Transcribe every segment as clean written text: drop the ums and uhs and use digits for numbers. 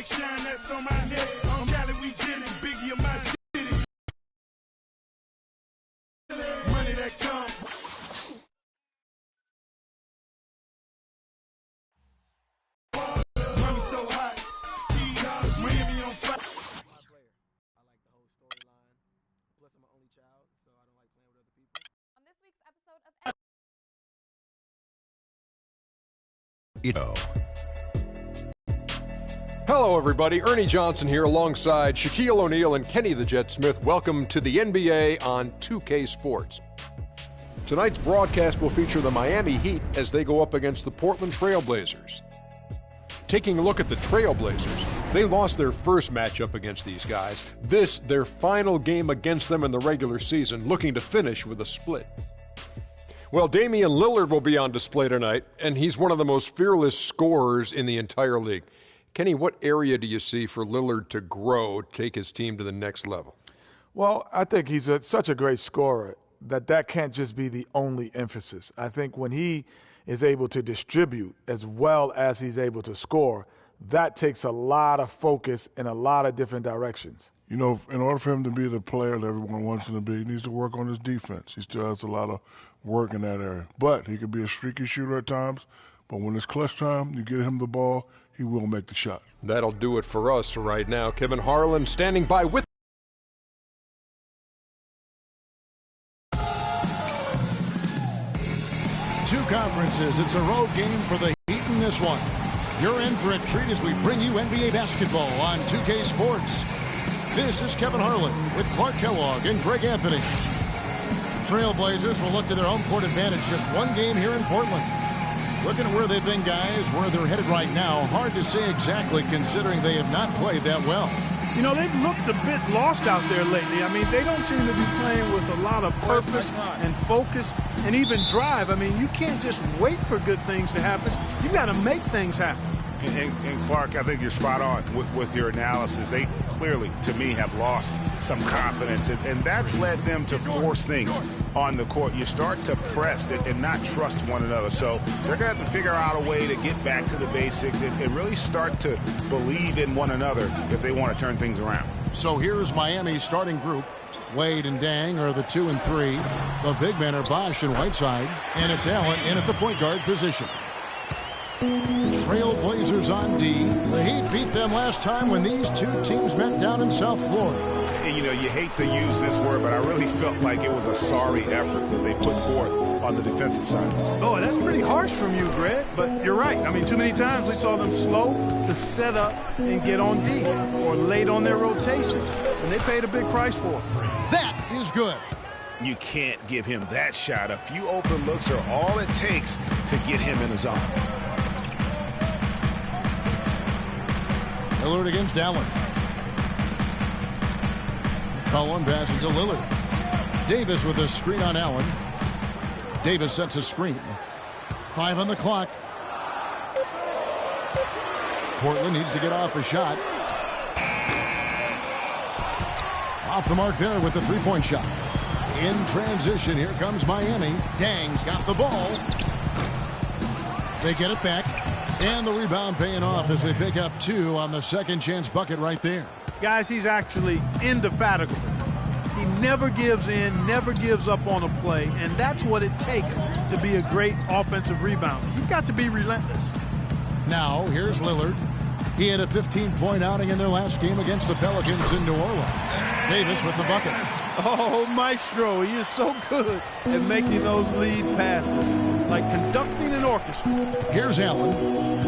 like shine that's on my neck. On Cali we did it, Biggie of my city. Money that come. Money so hot. Miami on fire. My player. I like the whole storyline. Plus, I'm an only child, so I don't like playing with other people. On this week's episode of Hello, everybody. Ernie Johnson here alongside Shaquille O'Neal and Kenny the Jet Smith. Welcome to the NBA on 2K Sports. Tonight's broadcast will feature the Miami Heat as they go up against the Portland Trail Blazers. Taking a look at the Trail Blazers, they lost their first matchup against these guys. This, their final game against them in the regular season, looking to finish with a split. Well, Damian Lillard will be on display tonight, and he's one of the most fearless scorers in the entire league. Kenny, what area do you see for Lillard to grow, take his team to the next level? Well, I think he's such a great scorer that can't just be the only emphasis. I think when he is able to distribute as well as he's able to score, that takes a lot of focus in a lot of different directions. You know, in order for him to be the player that everyone wants him to be, he needs to work on his defense. He still has a lot of work in that area. But he could be a streaky shooter at times. But when it's clutch time, you get him the ball, he will make the shot. That'll do it for us right now. Kevin Harlan standing by with two conferences. It's a road game for the Heat in this one. You're in for a treat as we bring you NBA basketball on 2K Sports. This is Kevin Harlan with Clark Kellogg and Greg Anthony. Trailblazers will look to their home court advantage. Just one game here in Portland. Looking at where they've been, guys, where they're headed right now, hard to say exactly considering they have not played that well. You know, they've looked a bit lost out there lately. I mean, they don't seem to be playing with a lot of purpose and focus and even drive. I mean, you can't just wait for good things to happen. You got to make things happen. And Clark, I think you're spot on with your analysis. They clearly, to me, have lost some confidence, and that's led them to force things on the court. You start to press and not trust one another. So they're going to have to figure out a way to get back to the basics and really start to believe in one another if they want to turn things around. So here's Miami's starting group. Wade and Dang are the 2 and 3. The big men are Bosh and Whiteside, and it's Allen in at the point guard position. Trailblazers on D. The Heat beat them last time when these two teams met down in South Florida. You know, you hate to use this word, but I really felt like it was a sorry effort that they put forth on the defensive side. Oh, that's pretty harsh from you, Greg, but you're right. I mean, too many times we saw them slow to set up and get on D or late on their rotation, and they paid a big price for it. That is good. You can't give him that shot. A few open looks are all it takes to get him in the zone. Lillard against Allen. Cullen passes to Lillard. Davis with a screen on Allen. Davis sets a screen. 5 on the clock. Portland needs to get off a shot. Off the mark there with the three-point shot. In transition, here comes Miami. Dang's got the ball. They get it back. And the rebound paying off as they pick up 2 on the second chance bucket right there. Guys, he's actually indefatigable. He never gives in, never gives up on a play, and that's what it takes to be a great offensive rebounder. You've got to be relentless. Now, here's Lillard. He had a 15-point outing in their last game against the Pelicans in New Orleans. Davis with the bucket. Oh, Maestro, he is so good at making those lead passes, like conducting an orchestra. Here's Allen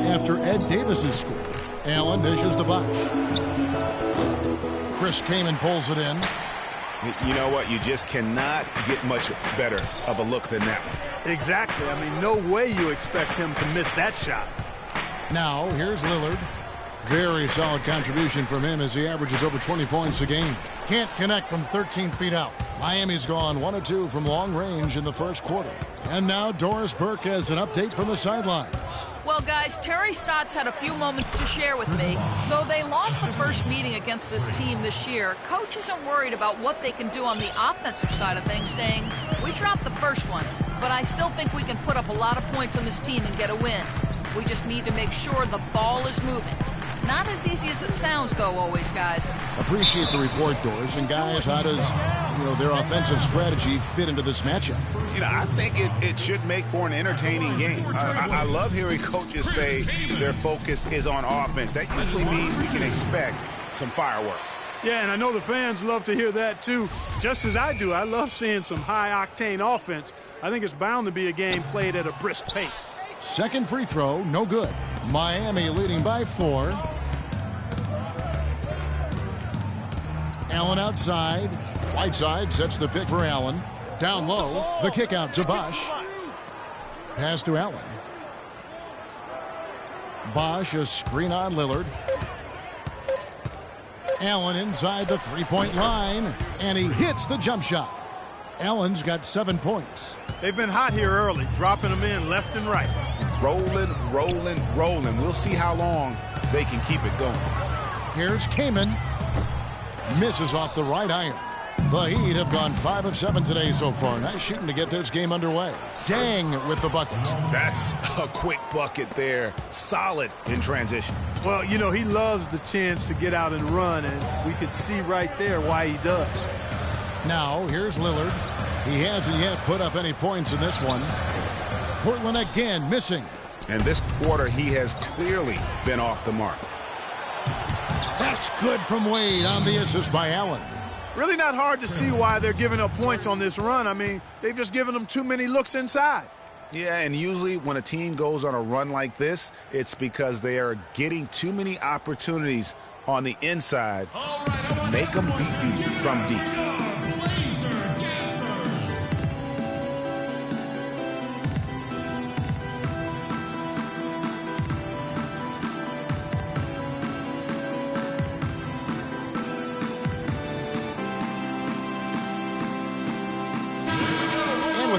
after Ed Davis's score. Allen dishes to Bosh. Chris Kaman pulls it in. You know what? You just cannot get much better of a look than that one. Exactly. I mean, no way you expect him to miss that shot. Now, here's Lillard. Very solid contribution from him as he averages over 20 points a game. Can't connect from 13 feet out. Miami's gone 1 of 2 from long range in the first quarter. And now Doris Burke has an update from the sidelines. Well, guys, Terry Stotts had a few moments to share with me. Though they lost the first meeting against this team this year, Coach isn't worried about what they can do on the offensive side of things, saying, we dropped the first one, but I still think we can put up a lot of points on this team and get a win. We just need to make sure the ball is moving. Not as easy as it sounds, though, always, guys. Appreciate the report, Doris. And guys, how does their offensive strategy fit into this matchup? I think it should make for an entertaining game. I love hearing coaches say their focus is on offense. That usually means we can expect some fireworks. Yeah, and I know the fans love to hear that, too. Just as I do, I love seeing some high-octane offense. I think it's bound to be a game played at a brisk pace. Second free throw, no good. Miami leading by 4. Allen outside. Whiteside sets the pick for Allen. Down low, the kick out to Bosch. Pass to Allen. Bosch, a screen on Lillard. Allen inside the three-point line, and he hits the jump shot. Allen's got 7 points. They've been hot here early, dropping them in left and right. Rolling, rolling, rolling. We'll see how long they can keep it going. Here's Kaman. Misses off the right iron. The Heat have gone 5 of 7 today so far. Nice shooting to get this game underway. Dang with the bucket. That's a quick bucket there. Solid in transition. Well, he loves the chance to get out and run, and we could see right there why he does. Now, here's Lillard. He hasn't yet put up any points in this one. Portland again missing. And this quarter, he has clearly been off the mark. That's good from Wade on the assist by Allen. Really not hard to see why they're giving up points on this run. I mean, they've just given them too many looks inside. Yeah, and usually when a team goes on a run like this, it's because they are getting too many opportunities on the inside. Make them beat you from deep.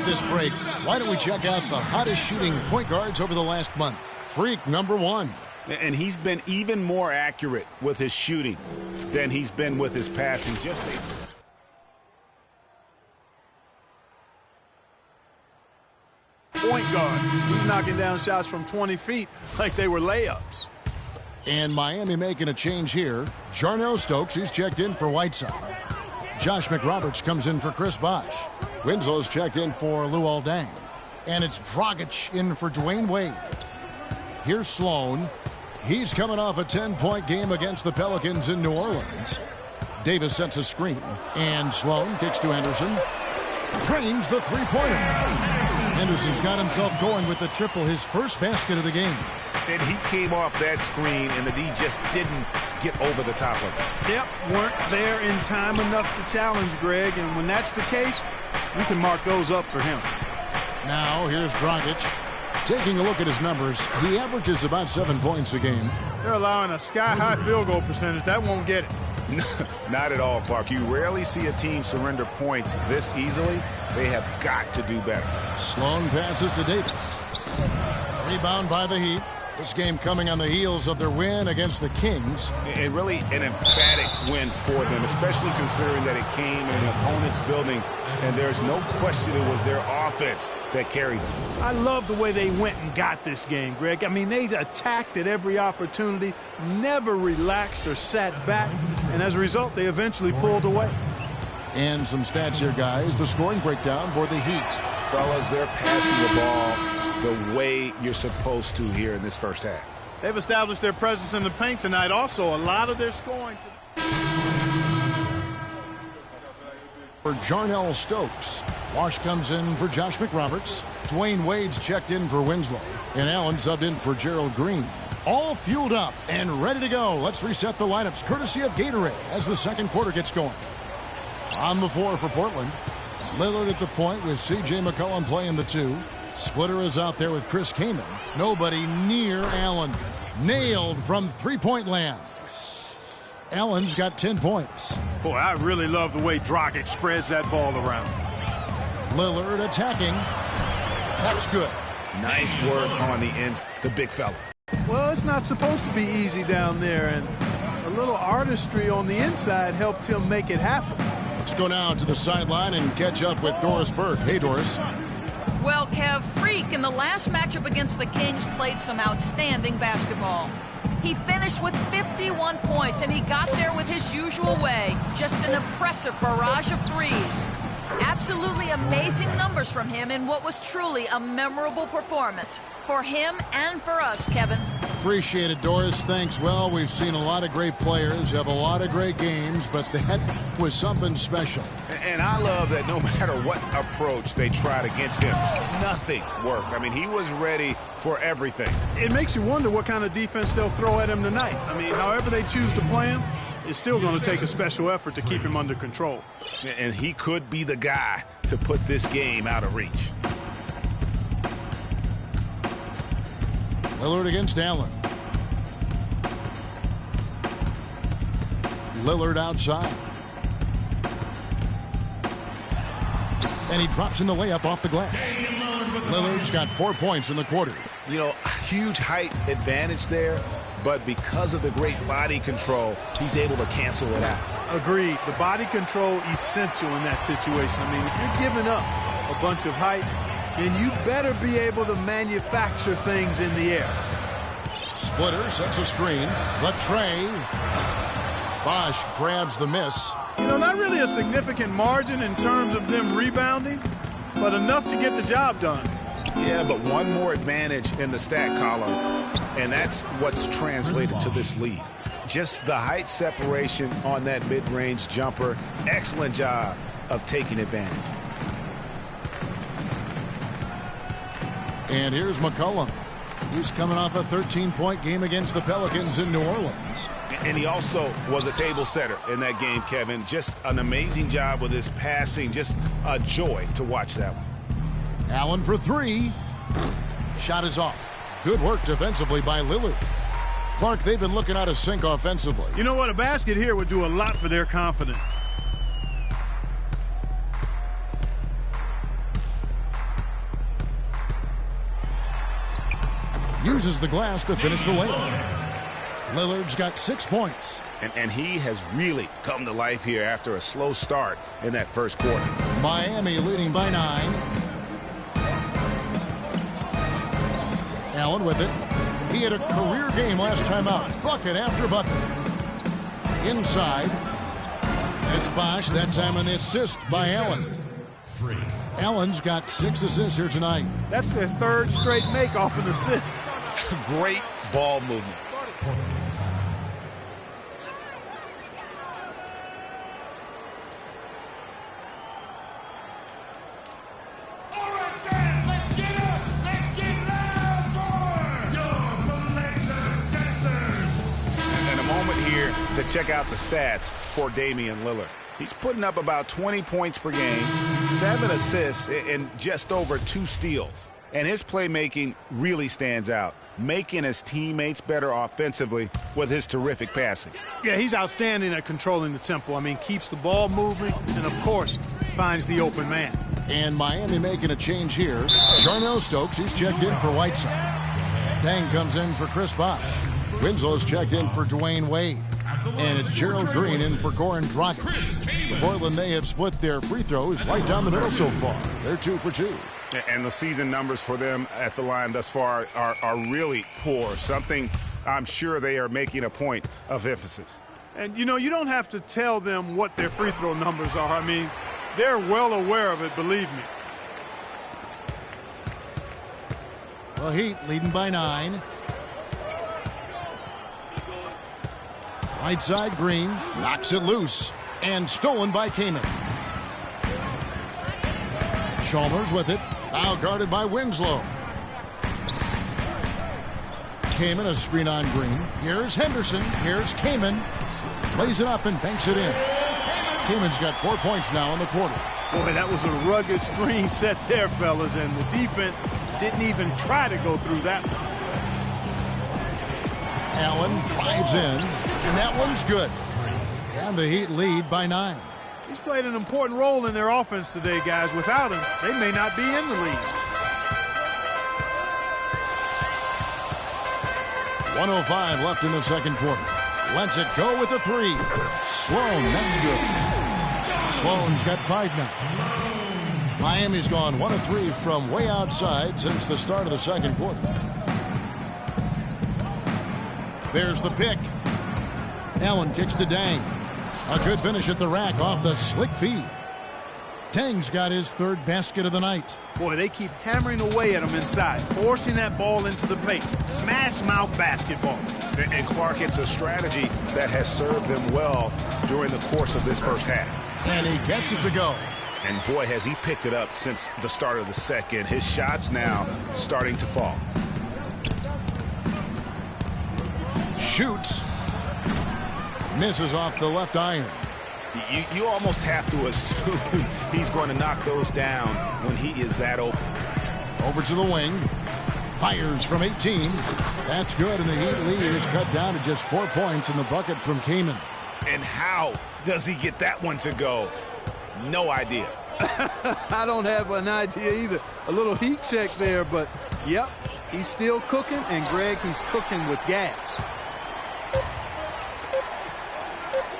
This break, why don't we check out the hottest shooting point guards over the last month? Freak number 1. And he's been even more accurate with his shooting than he's been with his passing. Point guard. He's knocking down shots from 20 feet like they were layups. And Miami making a change here. Jarnell Stokes, he's checked in for Whiteside. Josh McRoberts comes in for Chris Bosh. Winslow's checked in for Luol Deng. And it's Dragic in for Dwayne Wade. Here's Sloan. He's coming off a 10-point game against the Pelicans in New Orleans. Davis sets a screen. And Sloan kicks to Henderson. Drains the three-pointer. Henderson's got himself going with the triple, his first basket of the game. And he came off that screen, and the D just didn't get over the top of it. Yep, weren't there in time enough to challenge Greg, and when that's the case, we can mark those up for him. Now, here's Dragic. Taking a look at his numbers, he averages about 7 points a game. They're allowing a sky-high field goal percentage. That won't get it. Not at all, Clark. You rarely see a team surrender points this easily. They have got to do better. Sloan passes to Davis. Rebound by the Heat. This game coming on the heels of their win against the Kings. And really an emphatic win for them, especially considering that it came in an opponent's building, and there's no question it was their offense that carried them. I love the way they went and got this game, Greg. I mean, they attacked at every opportunity, never relaxed or sat back, and as a result, they eventually pulled away. And some stats here, guys. The scoring breakdown for the Heat. Fellas, they're passing the ball the way you're supposed to here in this first half. They've established their presence in the paint tonight. Also, a lot of their scoring. For Jarnell Stokes. Wash comes in for Josh McRoberts. Dwayne Wade's checked in for Winslow. And Allen subbed in for Gerald Green. All fueled up and ready to go. Let's reset the lineups courtesy of Gatorade as the second quarter gets going. On the floor for Portland. Lillard at the point with C.J. McCollum playing the 2. Splitter is out there with Chris Kaman. Nobody near Allen. Nailed from three-point land. Allen's got 10 points. Boy, I really love the way Dragic spreads that ball around. Lillard attacking. That's good. Nice work on the ends, the big fella. Well, it's not supposed to be easy down there, and a little artistry on the inside helped him make it happen. Let's go now to the sideline and catch up with Doris Burke. Hey, Doris. Well, Kev, Freak in the last matchup against the Kings played some outstanding basketball. He finished with 51 points, and he got there with his usual way. Just an impressive barrage of threes. Absolutely amazing numbers from him in what was truly a memorable performance. For him and for us, Kevin. Appreciate it, Doris. Thanks. Well, we've seen a lot of great players have a lot of great games, but that was something special. And I love that no matter what approach they tried against him, nothing worked. I mean, he was ready for everything. It makes you wonder what kind of defense they'll throw at him tonight. I mean, however they choose to play him, it's still going to take a special effort to keep him under control. And he could be the guy to put this game out of reach. Lillard against Allen. Lillard outside. And he drops in the layup off the glass. Lillard's got 4 points in the quarter. You know, huge height advantage there, but because of the great body control, he's able to cancel it out. Agreed. The body control essential in that situation. I mean, if you're giving up a bunch of height, then you better be able to manufacture things in the air. Splitter sets a screen. Latre. Bosch grabs the miss. You know, not really a significant margin in terms of them rebounding, but enough to get the job done. Yeah, but one more advantage in the stat column, and that's what's translated to this lead. Just the height separation on that mid-range jumper. Excellent job of taking advantage. And here's McCollum. He's coming off a 13-point game against the Pelicans in New Orleans. And he also was a table setter in that game, Kevin. Just an amazing job with his passing. Just a joy to watch that one. Allen for three. Shot is off. Good work defensively by Lillard. Clark, they've been looking out of sync offensively. You know what? A basket here would do a lot for their confidence. Uses the glass to finish the layup. Lillard's got 6 points. And he has really come to life here after a slow start in that first quarter. Miami leading by 9. Allen with it. He had a career game last time out. Bucket after bucket. Inside. It's Bosch. That time on the assist by Allen. Allen's got 6 assists here tonight. That's their third straight make off an assist. Great ball movement. To check out the stats for Damian Lillard. He's putting up about 20 points per game, 7 assists, and just over 2 steals. And his playmaking really stands out, making his teammates better offensively with his terrific passing. Yeah, he's outstanding at controlling the tempo. I mean, keeps the ball moving and, of course, finds the open man. And Miami making a change here. Jarnell Stokes, he's checked in for Whiteside. Dang comes in for Chris Bosh. Winslow's checked in for Dwayne Wade. And it's Gerald Green in for Goran Dragic. The Portland, they have split their free throws right down the middle so far. They're 2 for 2. And the season numbers for them at the line thus far are really poor. Something I'm sure they are making a point of emphasis. And, you know, you don't have to tell them what their free throw numbers are. I mean, they're well aware of it, believe me. The Heat leading by 9. Right side, Green knocks it loose and stolen by Kaman. Chalmers with it, now guarded by Winslow. Kaman, a screen on Green. Here's Henderson, here's Kaman. Plays it up and banks it in. Kaman's got 4 points now in the quarter. Boy, that was a rugged screen set there, fellas, and the defense didn't even try to go through that one. Allen drives in, and that one's good. And the Heat lead by 9. He's played an important role in their offense today, guys. Without him, they may not be in the lead. 1:05 left in the second quarter. Lets it go with a 3. Sloan, that's good. Sloan's got 5 now. Miami's gone 1 of 3 from way outside since the start of the second quarter. There's the pick. Allen kicks to Dang. A good finish at the rack off the slick feed. Dang's got his third basket of the night. Boy, they keep hammering away at him inside, forcing that ball into the paint. Smash mouth basketball. And Clark, it's a strategy that has served them well during the course of this first half. And he gets it to go. And boy, has he picked it up since the start of the second. His shots now starting to fall. Shoots. Misses off the left iron. You almost have to assume he's going to knock those down when he is that open. Over to the wing. Fires from 18. That's good, and the Heat lead is cut down to just 4 points in the bucket from Kaman. And how does he get that one to go? No idea. I don't have an idea either. A little heat check there, but yep, he's still cooking, and Greg, he's cooking with gas.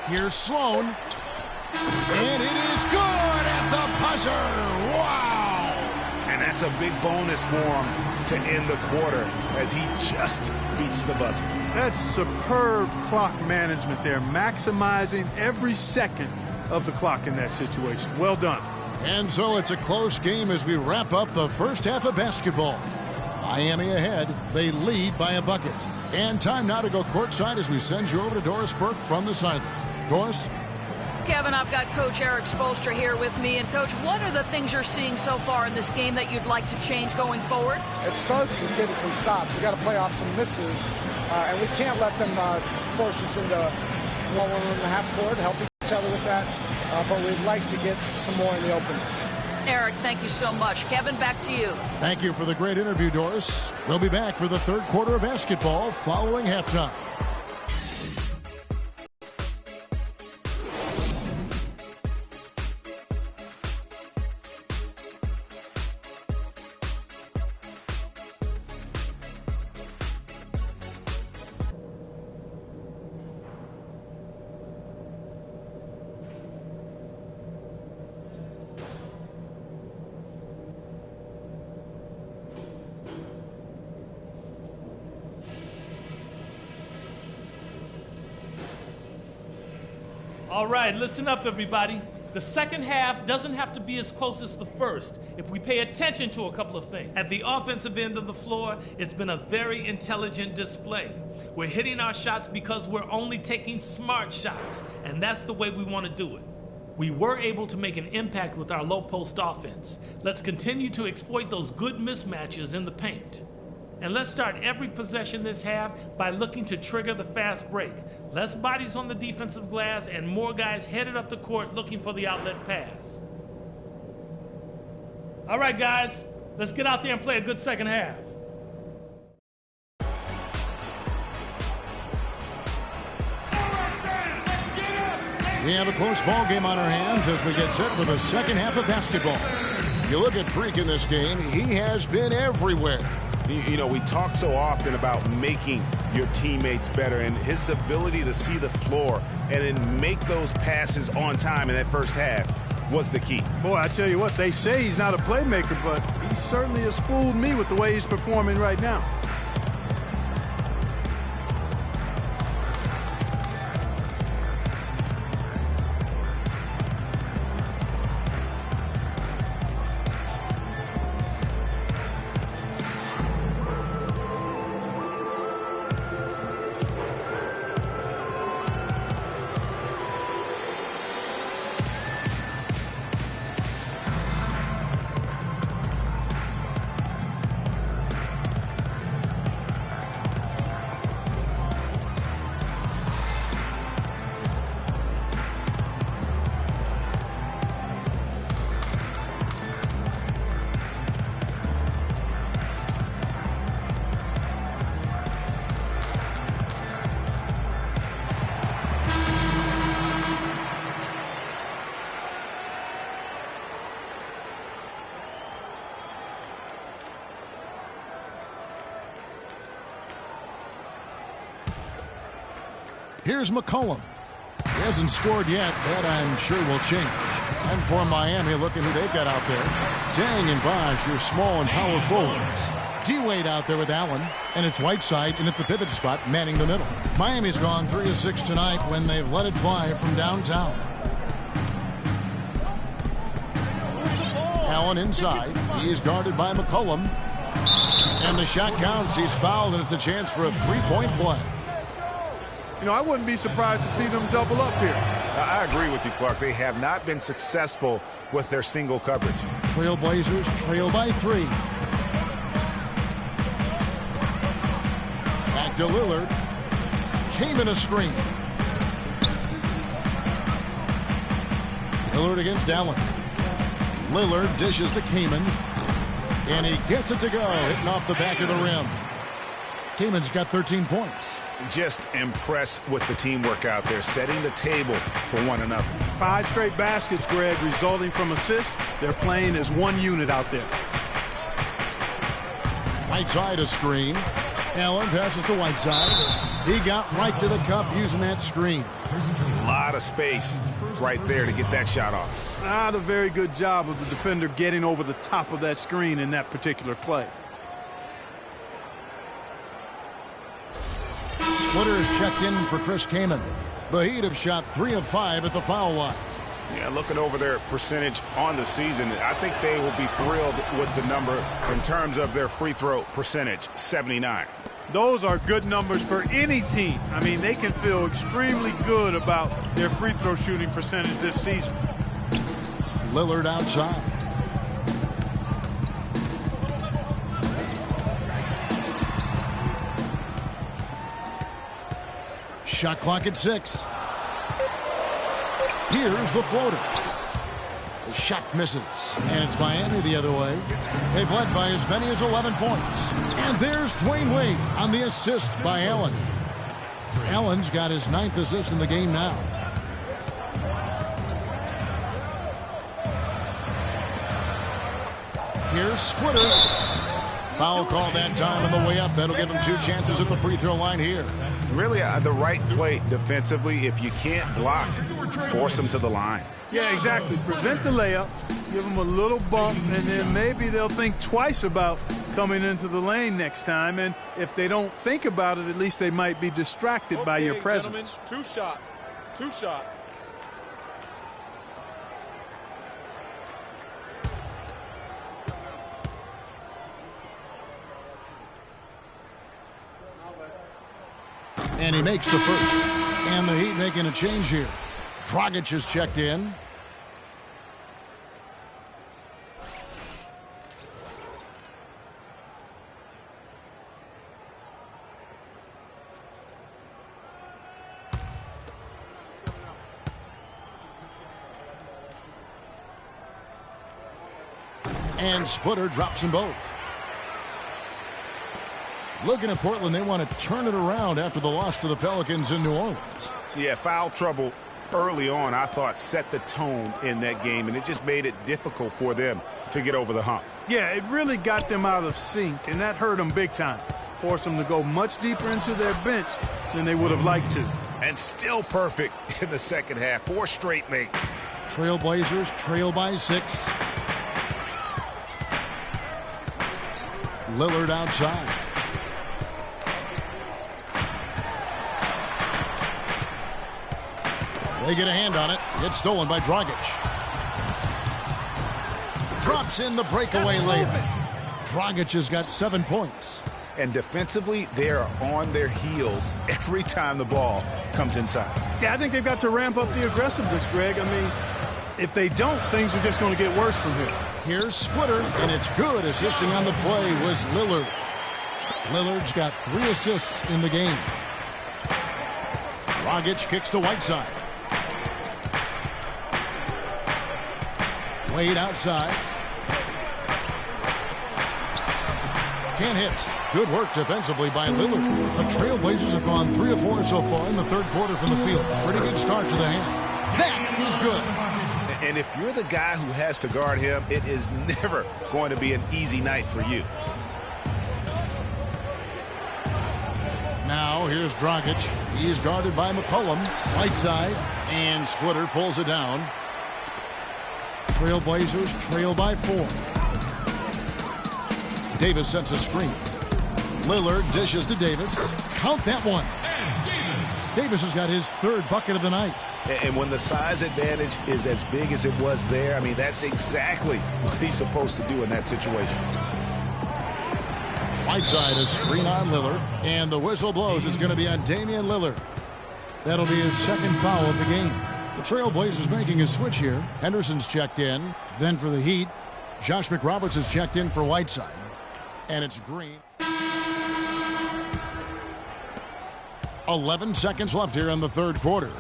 Here's Sloan. And it is good at the buzzer. Wow! And that's a big bonus for him to end the quarter as he just beats the buzzer. That's superb clock management there, maximizing every second of the clock in that situation. Well done. And so it's a close game as we wrap up the first half of basketball. Miami ahead. They lead by a bucket. And time now to go courtside as we send you over to Doris Burke from the sideline. Doris? Kevin, I've got Coach Eric Spoelstra here with me. And, Coach, what are the things you're seeing so far in this game that you'd like to change going forward? It starts with getting some stops. We've got to play off some misses, and we can't let them force us into 1.5 court, help each other with that, but we'd like to get some more in the open. Eric, thank you so much. Kevin, back to you. Thank you for the great interview, Doris. We'll be back for the third quarter of basketball following halftime. All right, listen up, everybody. The second half doesn't have to be as close as the first if we pay attention to a couple of things. At the offensive end of the floor, it's been a very intelligent display. We're hitting our shots because we're only taking smart shots, and that's the way we want to do it. We were able to make an impact with our low post offense. Let's continue to exploit those good mismatches in the paint. And let's start every possession this half by looking to trigger the fast break. Less bodies on the defensive glass and more guys headed up the court looking for the outlet pass. All right, guys, let's get out there and play a good second half. We have a close ball game on our hands as we get set for the second half of basketball. You look at Freak in this game, he has been everywhere. You know, we talk so often about making your teammates better, and his ability to see the floor and then make those passes on time in that first half was the key. Boy, I tell you what, they say he's not a playmaker, but he certainly has fooled me with the way he's performing right now. Here's McCollum. He hasn't scored yet. That, I'm sure, will change. And for Miami, look at who they've got out there. Dang and Bosch, your small and power forwards. D-Wade out there with Allen, and it's Whiteside in at the pivot spot, manning the middle. Miami's gone 3 of 6 tonight when they've let it fly from downtown. Allen inside. He's guarded by McCollum. And the shot counts. He's fouled, and it's a chance for a three-point play. You know, I wouldn't be surprised to see them double up here. I agree with you, Clark. They have not been successful with their single coverage. Trailblazers trail by 3. Back to Lillard. Came in a screen. Lillard against Allen. Lillard dishes to Kaman. And he gets it to go, hitting off the back of the rim. Kaman's got 13 points. Just impressed with the teamwork out there, setting the table for one another. 5 straight baskets, Greg, resulting from assists. They're playing as one unit out there. Whiteside a screen. Allen passes to Whiteside. He got right to the cup using that screen. A lot of space right there to get that shot off. Not a very good job of the defender getting over the top of that screen in that particular play. Splitter is checked in for Chris Kaman. The Heat have shot 3 of 5 at the foul line. Yeah, looking over their percentage on the season, I think they will be thrilled with the number in terms of their free throw percentage, 79. Those are good numbers for any team. I mean, they can feel extremely good about their free throw shooting percentage this season. Lillard outside. Shot clock at 6. Here's the floater. The shot misses. And it's Miami the other way. They've led by as many as 11 points. And there's Dwayne Wade on the assist by Allen. Allen's got his 9th assist in the game now. Here's Splitter. Foul call that time on the way up. That'll give him 2 chances at the free throw line here. Really the right play defensively. If you can't block, force them to the line. Yeah, exactly. Prevent the layup, give them a little bump, and then maybe they'll think twice about coming into the lane next time. And if they don't think about it, at least they might be distracted by your presence. Gentlemen, 2 shots. 2 shots. And he makes the first. And the Heat making a change here. Dragic is checked in. And Splitter drops them both. Looking at Portland, they want to turn it around after the loss to the Pelicans in New Orleans. Yeah, foul trouble early on, I thought, set the tone in that game, and it just made it difficult for them to get over the hump. Yeah, it really got them out of sync, and that hurt them big time. Forced them to go much deeper into their bench than they would have liked to. And still perfect in the second half. 4 straight makes. Trailblazers trail by 6. Lillard outside. They get a hand on it. Gets stolen by Dragic. Drops in the breakaway layup. Dragic has got 7 points. And defensively, they are on their heels every time the ball comes inside. Yeah, I think they've got to ramp up the aggressiveness, Greg. I mean, if they don't, things are just going to get worse from here. Here's Splitter, and it's good. Assisting on the play was Lillard. Lillard's got 3 assists in the game. Dragic kicks to Whiteside. Wade outside. Can't hit. Good work defensively by Lillard. The Trailblazers have gone 3 of 4 so far in the third quarter from the field. Pretty good start to the hand. That is good. And if you're the guy who has to guard him, it is never going to be an easy night for you. Now here's Dragic. He's guarded by McCollum. Whiteside. And Splitter pulls it down. Trailblazers trail by 4. Davis sets a screen. Lillard dishes to Davis. Count that one. Davis has got his third bucket of the night. And when the size advantage is as big as it was there, I mean, that's exactly what he's supposed to do in that situation. Whiteside, a screen on Lillard, and the whistle blows. It's going to be on Damian Lillard. That'll be his second foul of the game. The Trailblazers making a switch here. Henderson's checked in. Then for the Heat, Josh McRoberts has checked in for Whiteside. And it's Green. 11 seconds left here in the third quarter.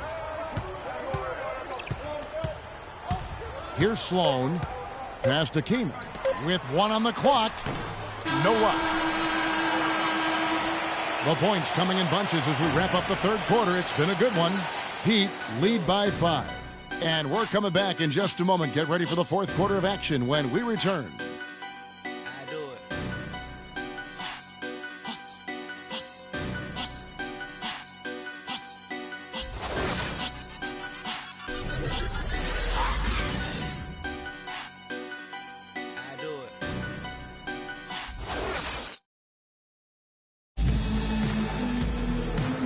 Here's Sloan. Pass to Keenan. With 1 on the clock. No luck. The points coming in bunches as we wrap up the third quarter. It's been a good one. Heat lead by 5. And we're coming back in just a moment. Get ready for the fourth quarter of action when we return.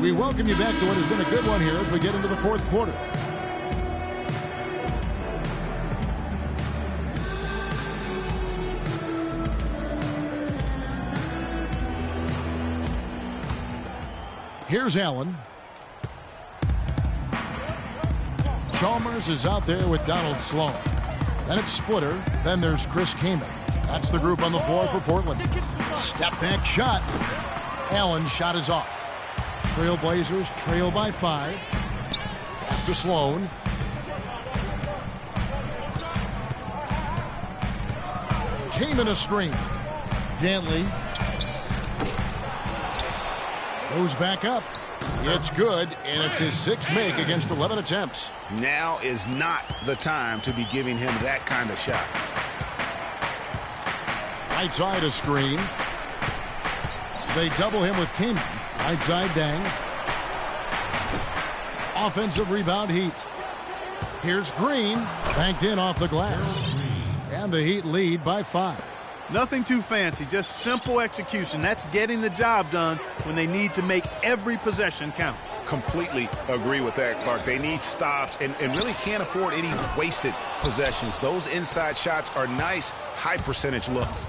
We welcome you back to what has been a good one here as we get into the fourth quarter. Here's Allen. Chalmers is out there with Donald Sloan. Then it's Splitter. Then there's Chris Kaman. That's the group on the floor for Portland. Step back shot. Allen's shot is off. Trailblazers trail by 5. Pass to Sloan. Kaman a screen. Dantley goes back up. It's good, and it's his 6th make against 11 attempts. Now is not the time to be giving him that kind of shot. Whiteside a screen. They double him with Kaman. Whiteside Dang. Offensive rebound Heat. Here's Green. Banked in off the glass. And the Heat lead by 5. Nothing too fancy, just simple execution. That's getting the job done when they need to make every possession count. Completely agree with that, Clark. They need stops and really can't afford any wasted possessions. Those inside shots are nice, high percentage looks.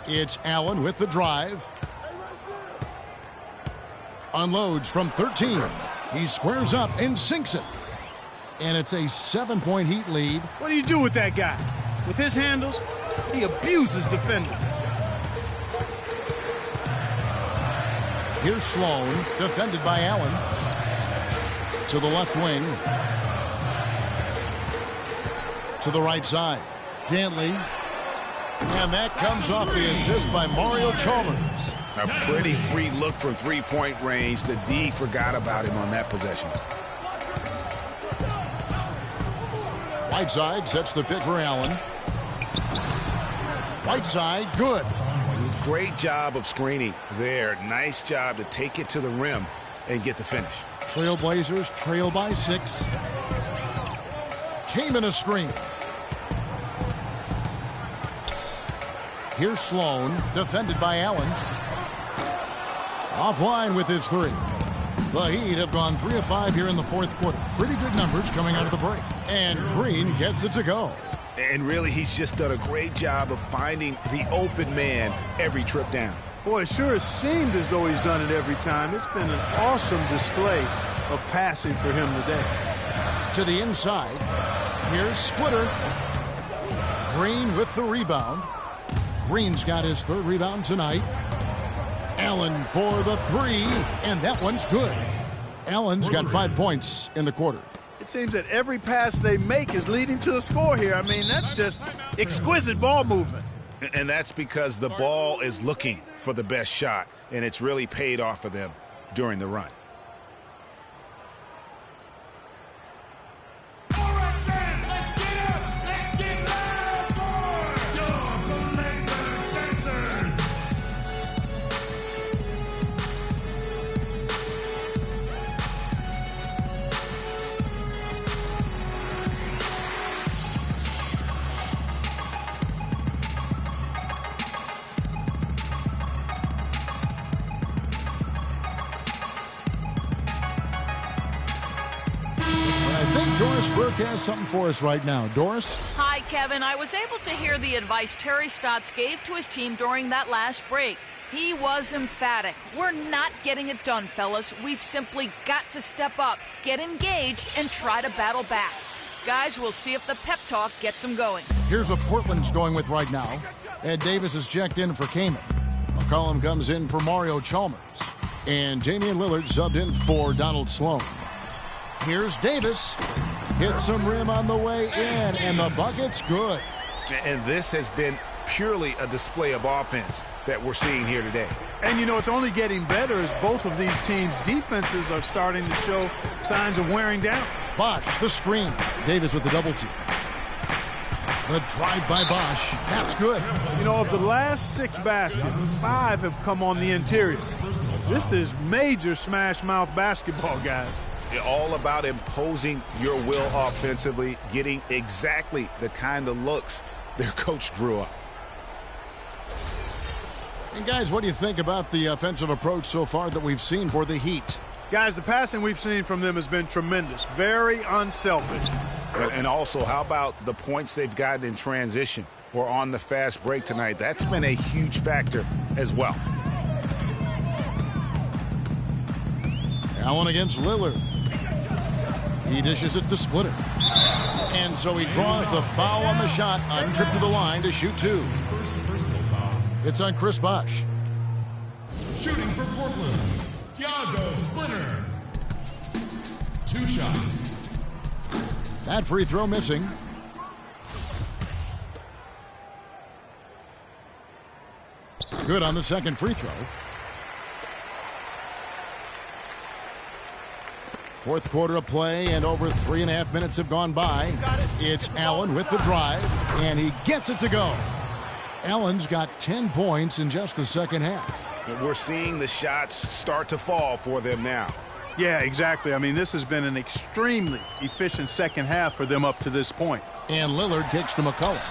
It's Allen with the drive. Unloads from 13. He squares up and sinks it. And it's a 7-point Heat lead. What do you do with that guy? With his handles, he abuses defenders. Here's Sloan, defended by Allen. To the left wing. To the right side. Dantley. And that comes off the assist by Mario Chalmers. A pretty free look from three-point range. The D forgot about him on that possession. Whiteside sets the pick for Allen. Whiteside, good. Great job of screening there. Nice job to take it to the rim and get the finish. Trailblazers trail by 6. Came in a screen. Here's Sloan, defended by Allen. Offline with his 3. The Heat have gone 3 of 5 here in the fourth quarter. Pretty good numbers coming out of the break. And Green gets it to go. And really, he's just done a great job of finding the open man every trip down. Boy, it sure has seemed as though he's done it every time. It's been an awesome display of passing for him today. To the inside. Here's Splitter. Green with the rebound. Green's got his 3rd rebound tonight. Allen for the 3, and that one's good. Allen's got 5 points in the quarter. It seems that every pass they make is leading to a score here. I mean, that's just exquisite ball movement. And that's because the ball is looking for the best shot, and it's really paid off for them during the run. think Doris Burke has something for us right now. Doris? Hi, Kevin. I was able to hear the advice Terry Stotts gave to his team during that last break. He was emphatic. We're not getting it done, fellas. We've simply got to step up, get engaged, and try to battle back. Guys, we'll see if the pep talk gets them going. Here's what Portland's going with right now. Ed Davis is checked in for Kamen. McCollum comes in for Mario Chalmers. And Damian Lillard subbed in for Donald Sloan. Here's Davis. Hits some rim on the way in, and the bucket's good. And this has been purely a display of offense that we're seeing here today. And, you know, it's only getting better as both of these teams' defenses are starting to show signs of wearing down. Bosch, the screen. Davis with the double team. The drive by Bosch. That's good. You know, of the last 6 baskets, 5 have come on the interior. This is major smash-mouth basketball, guys. All about imposing your will offensively, getting exactly the kind of looks their coach drew up. And guys, what do you think about the offensive approach so far that we've seen for the Heat? Guys, the passing we've seen from them has been tremendous. Very unselfish. And also, how about the points they've gotten in transition or on the fast break tonight? That's been a huge factor as well. Allen against Lillard. He dishes it to Splitter. And so he draws the foul on the shot on trip to the line to shoot 2. It's on Chris Bosh. Shooting for Portland, Thiago Splitter. 2 shots. That free throw missing. Good on the second free throw. Fourth quarter of play, and over 3.5 minutes have gone by. It's Allen with the drive, and he gets it to go. Allen's got 10 points in just the second half. And we're seeing the shots start to fall for them now. Yeah, exactly. I mean, this has been an extremely efficient second half for them up to this point. And Lillard kicks to McCollum.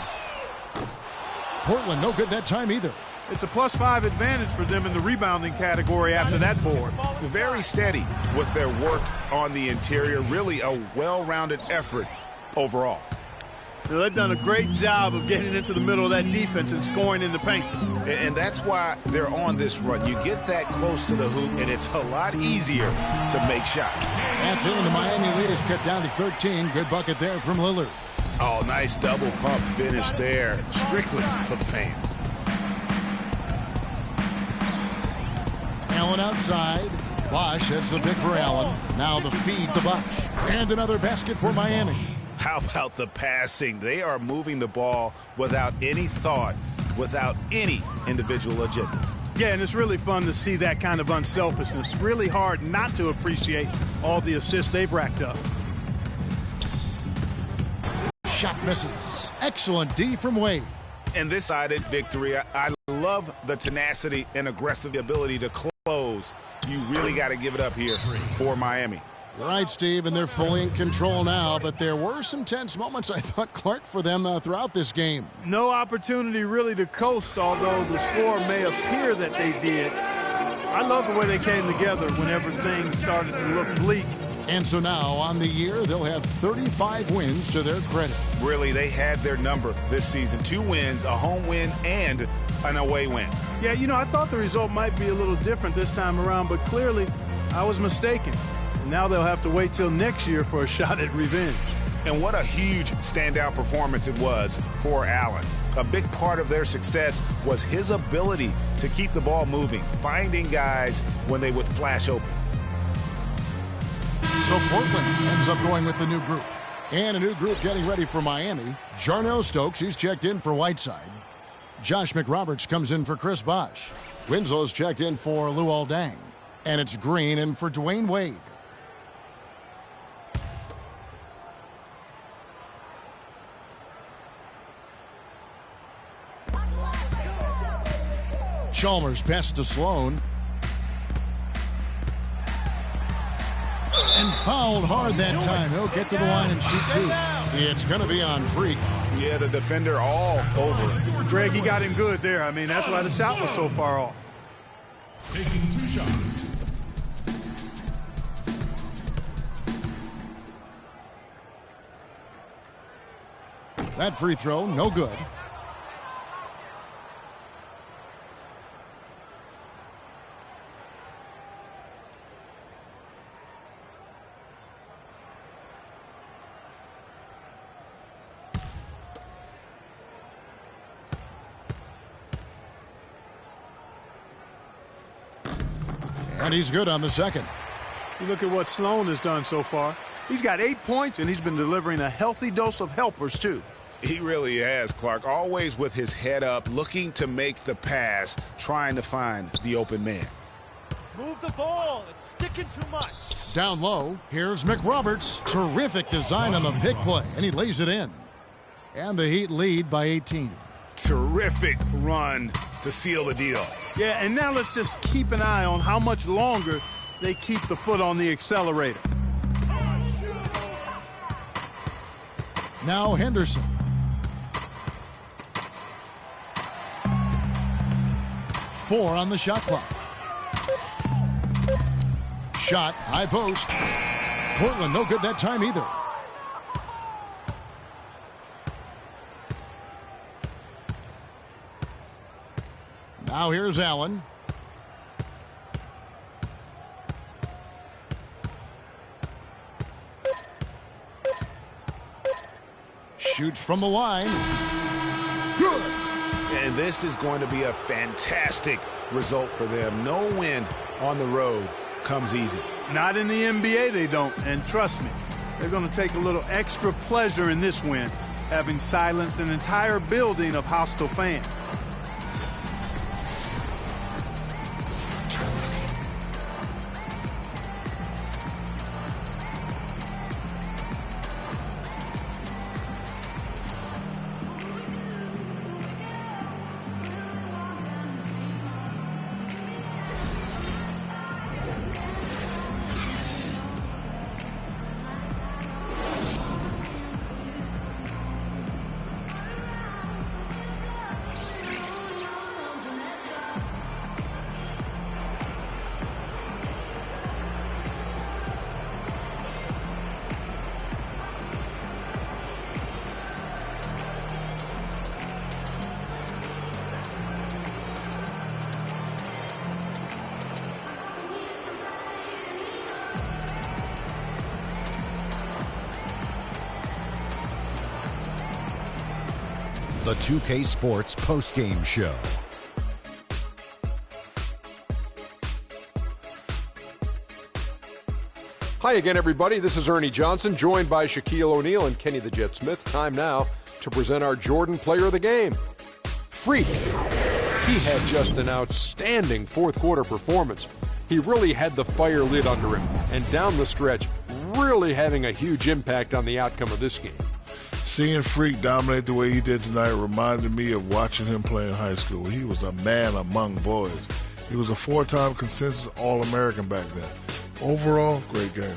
Portland no good that time either. It's a +5 advantage for them in the rebounding category after that board. Very steady with their work on the interior. Really a well-rounded effort overall. They've done a great job of getting into the middle of that defense and scoring in the paint. And that's why they're on this run. You get that close to the hoop, and it's a lot easier to make shots. That's it, and the Miami lead is cut down to 13. Good bucket there from Lillard. Oh, nice double pump finish there. Strictly for the fans. Allen outside. Bosh hits the pick for Allen. Now the feed to Bosh. And another basket for Miami. How about the passing? They are moving the ball without any thought, without any individual agenda. Yeah, and it's really fun to see that kind of unselfishness. Really hard not to appreciate all the assists they've racked up. Shot misses. Excellent D from Wade. And this sided victory, I love the tenacity and aggressive ability to close. You really got to give it up here for Miami. You're right, Steve, and they're fully in control now, but there were some tense moments, I thought, Clark, for them throughout this game. No opportunity really to coast, although the score may appear that they did. I love the way they came together whenever things started to look bleak. And so now, on the year, they'll have 35 wins to their credit. Really, they had their number this season. 2 wins, a home win, and an away win. Yeah, you know, I thought the result might be a little different this time around, but clearly I was mistaken. Now they'll have to wait till next year for a shot at revenge. And what a huge standout performance it was for Allen. A big part of their success was his ability to keep the ball moving, finding guys when they would flash open. So Portland ends up going with the new group. And a new group getting ready for Miami. Jarnell Stokes, he's checked in for Whiteside. Josh McRoberts comes in for Chris Bosh. Winslow's checked in for Luol Deng. And it's Green in for Dwayne Wade. Chalmers passes to Sloan. And fouled hard that time. He'll get to the line and shoot 2. It's going to be on Freak. Yeah, the defender all over it. Greg, he got him good there. I mean, that's why the shot was so far off. Taking 2 shots. That free throw, no good. And he's good on the second. You look at what Sloan has done so far. He's got 8 points, and he's been delivering a healthy dose of helpers, too. He really has, Clark. Always with his head up, looking to make the pass, trying to find the open man. Move the ball. It's sticking too much. Down low, here's McRoberts. Terrific design on the pick play, and he lays it in. And the Heat lead by 18. Terrific run to seal the deal. Yeah, and now let's just keep an eye on how much longer they keep the foot on the accelerator. Now Henderson. Four on the shot clock. Shot, high post. Portland no good that time either. Now here's Allen. Shoots from the line. Good. And this is going to be a fantastic result for them. No win on the road comes easy. Not in the NBA, they don't. And trust me, they're going to take a little extra pleasure in this win, having silenced an entire building of hostile fans. The 2K Sports postgame show. Hi again, everybody. This is Ernie Johnson, joined by Shaquille O'Neal and Kenny the Jet Smith. Time now to present our Jordan Player of the Game. Freak. He had just an outstanding fourth quarter performance. He really had the fire lit under him, and down the stretch, really having a huge impact on the outcome of this game. Seeing Freak dominate the way he did tonight reminded me of watching him play in high school. He was a man among boys. He was a four-time consensus All-American back then. Overall, great game.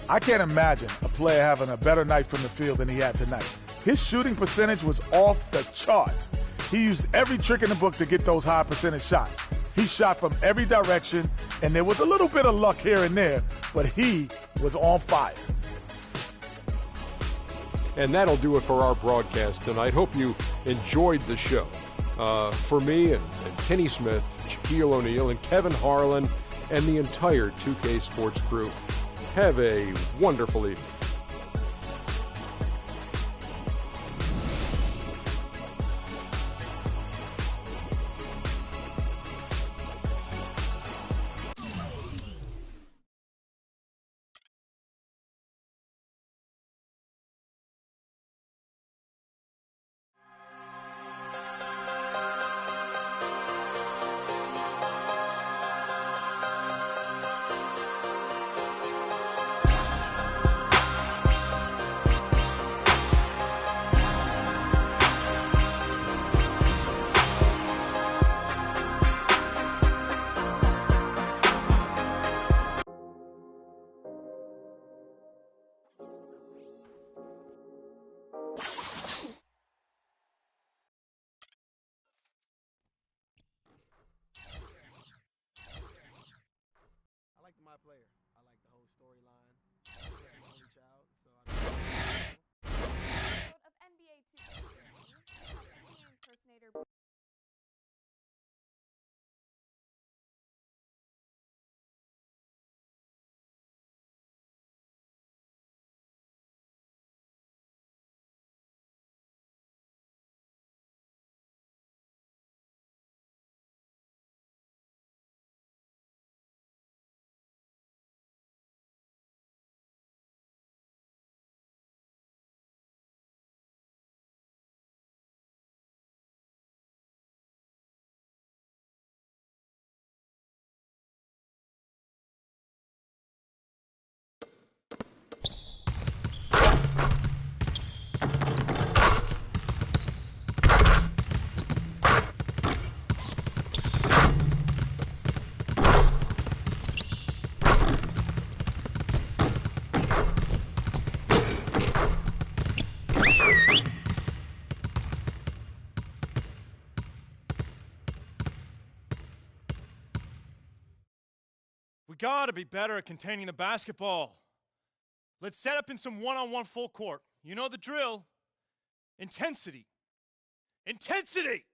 I can't imagine a player having a better night from the field than he had tonight. His shooting percentage was off the charts. He used every trick in the book to get those high percentage shots. He shot from every direction, and there was a little bit of luck here and there, but he was on fire. And that'll do it for our broadcast tonight. Hope you enjoyed the show. For me and Kenny Smith, Shaquille O'Neal, and Kevin Harlan, and the entire 2K Sports crew, have a wonderful evening. My player. I like the whole storyline. I'm an only child, so I don't know. Episode of NBA 2K. got to be better at containing the basketball. Let's set up in some one-on-one full court. You know the drill. Intensity. Intensity!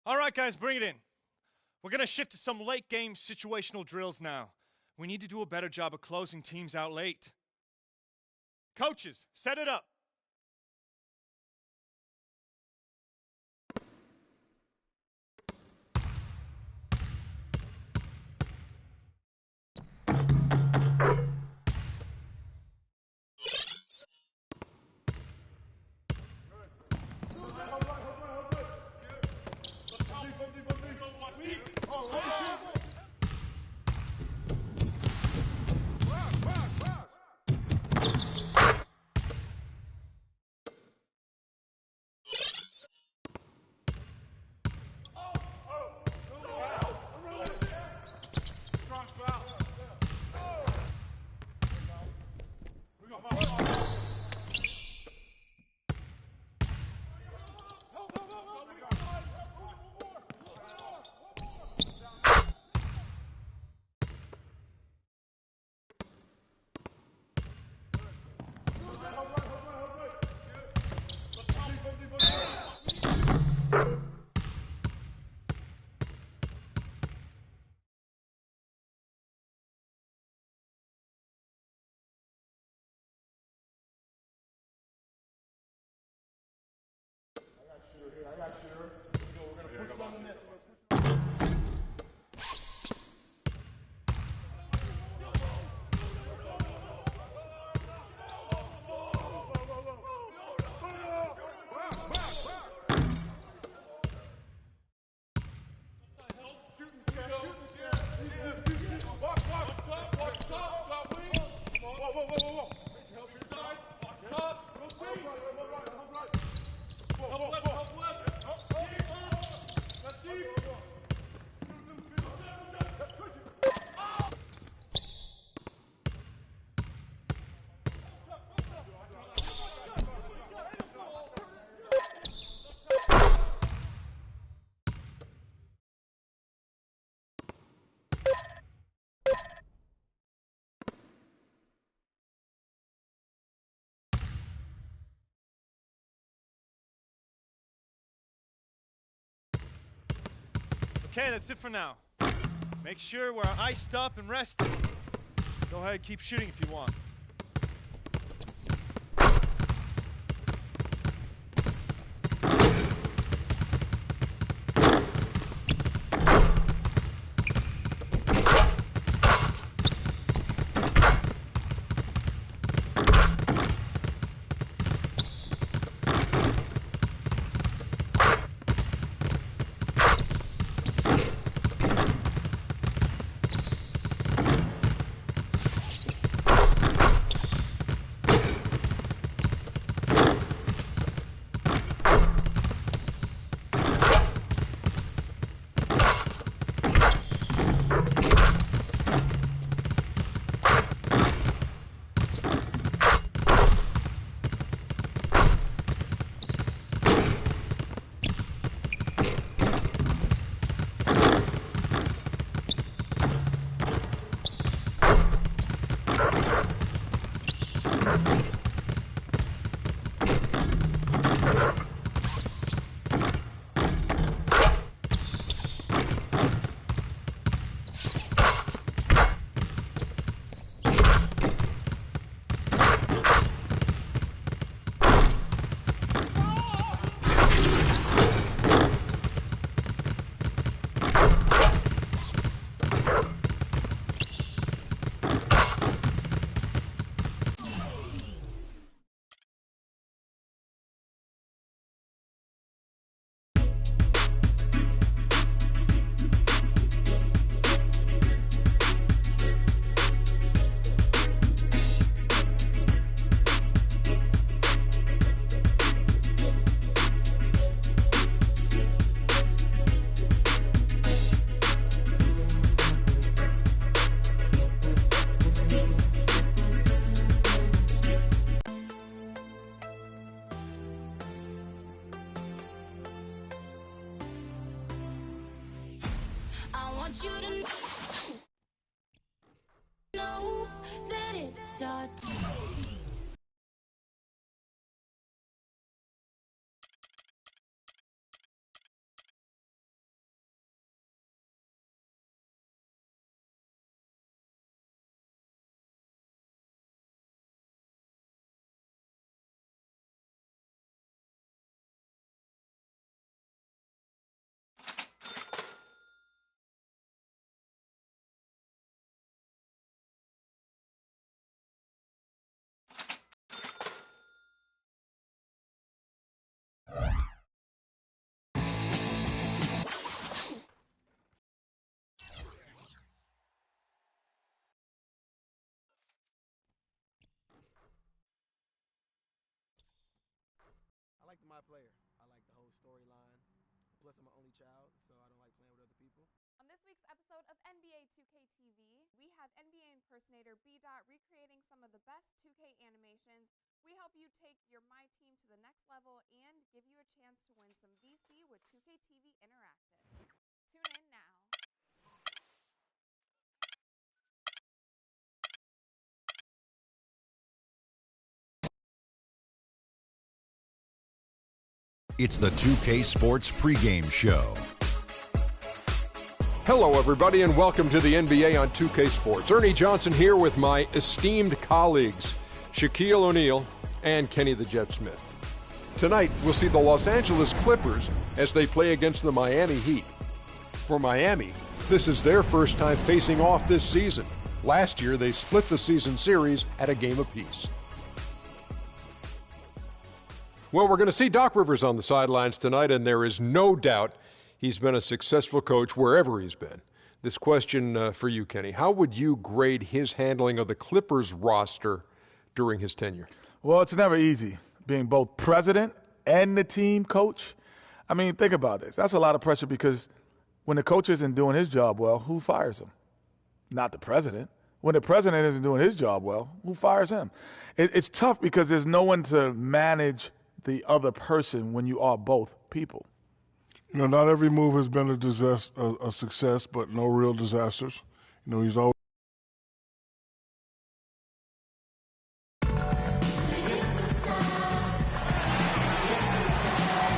All right, guys, bring it in. We're going to shift to some late game situational drills now. We need to do a better job of closing teams out late. Coaches, set it up. Okay, that's it for now. Make sure we're iced up and rested. Go ahead, keep shooting if you want. want you to know that it's our time. I like my player. I like the whole storyline. Plus, I'm an only child, so I don't like playing with other people. On this week's episode of NBA 2K TV, we have NBA impersonator B-Dot recreating some of the best 2K animations. We help you take your My Team to the next level and give you a chance to win some VC with 2K TV Interactive. Tune in now. It's the 2K Sports pregame show. Hello, everybody, and welcome to the NBA on 2K Sports. Ernie Johnson here with my esteemed colleagues, Shaquille O'Neal and Kenny the Jet Smith. Tonight, we'll see the Los Angeles Clippers as they play against the Miami Heat. For Miami, this is their first time facing off this season. Last year, they split the season series at a game apiece. Well, we're going to see Doc Rivers on the sidelines tonight, and there is no doubt he's been a successful coach wherever he's been. This question for you, Kenny. How would you grade his handling of the Clippers roster during his tenure? Well, it's never easy being both president and the team coach. I mean, think about this. That's a lot of pressure because when the coach isn't doing his job well, who fires him? Not the president. When the president isn't doing his job well, who fires him? It's tough because there's no one to manage the other person when you are both people. You know, not every move has been a success, but no real disasters. You know, he's always.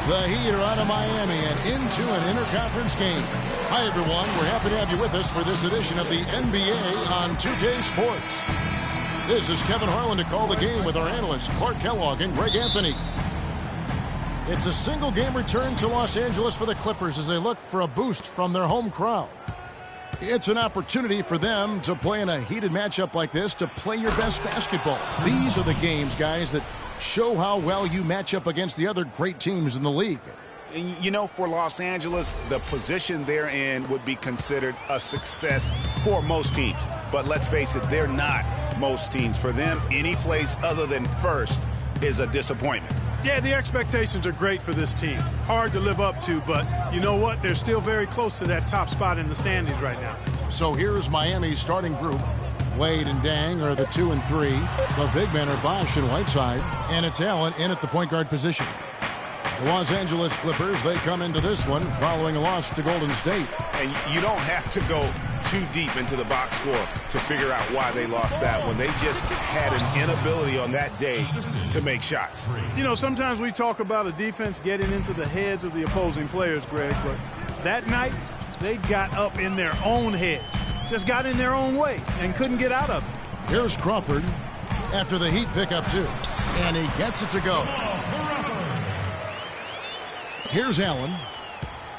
The Heat are out of Miami, and into an interconference game. Hi, everyone. We're happy to have you with us for this edition of the NBA on 2K Sports. This is Kevin Harlan to call the game with our analysts Clark Kellogg and Greg Anthony. It's a single-game return to Los Angeles for the Clippers as they look for a boost from their home crowd. It's an opportunity for them to play in a heated matchup like this to play your best basketball. These are the games, guys, that show how well you match up against the other great teams in the league. You know, for Los Angeles, the position they're in would be considered a success for most teams. But let's face it, they're not most teams. For them, any place other than first is a disappointment. Yeah, the expectations are great for this team. Hard to live up to, but you know what? They're still very close to that top spot in the standings right now. So here's Miami's starting group. Wade and Dang are the 2 and 3. The big men are Bosh and Whiteside, and it's Allen in at the point guard position. The Los Angeles Clippers, they come into this one following a loss to Golden State. And you don't have to go too deep into the box score to figure out why they lost that one. They just had an inability on that day to make shots. You know, sometimes we talk about a defense getting into the heads of the opposing players, Greg, but that night they got up in their own head, just got in their own way and couldn't get out of it. Here's Crawford after the Heat pick up 2, and he gets it to go. Here's Allen.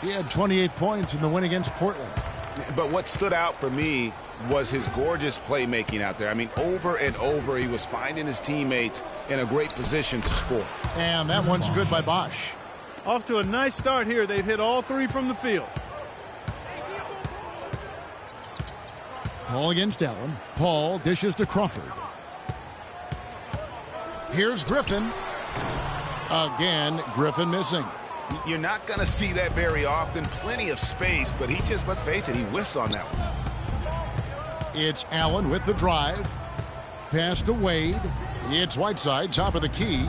He had 28 points in the win against Portland. But what stood out for me was his gorgeous playmaking out there. I mean, over and over, he was finding his teammates in a great position to score. And that one's good by Bosh. Off to a nice start here. They've hit all 3 from the field. Paul against Allen. Paul dishes to Crawford. Here's Griffin. Again, Griffin missing. You're not going to see that very often. Plenty of space, but he just, let's face it, he whiffs on that one. It's Allen with the drive. Pass to Wade. It's Whiteside, top of the key.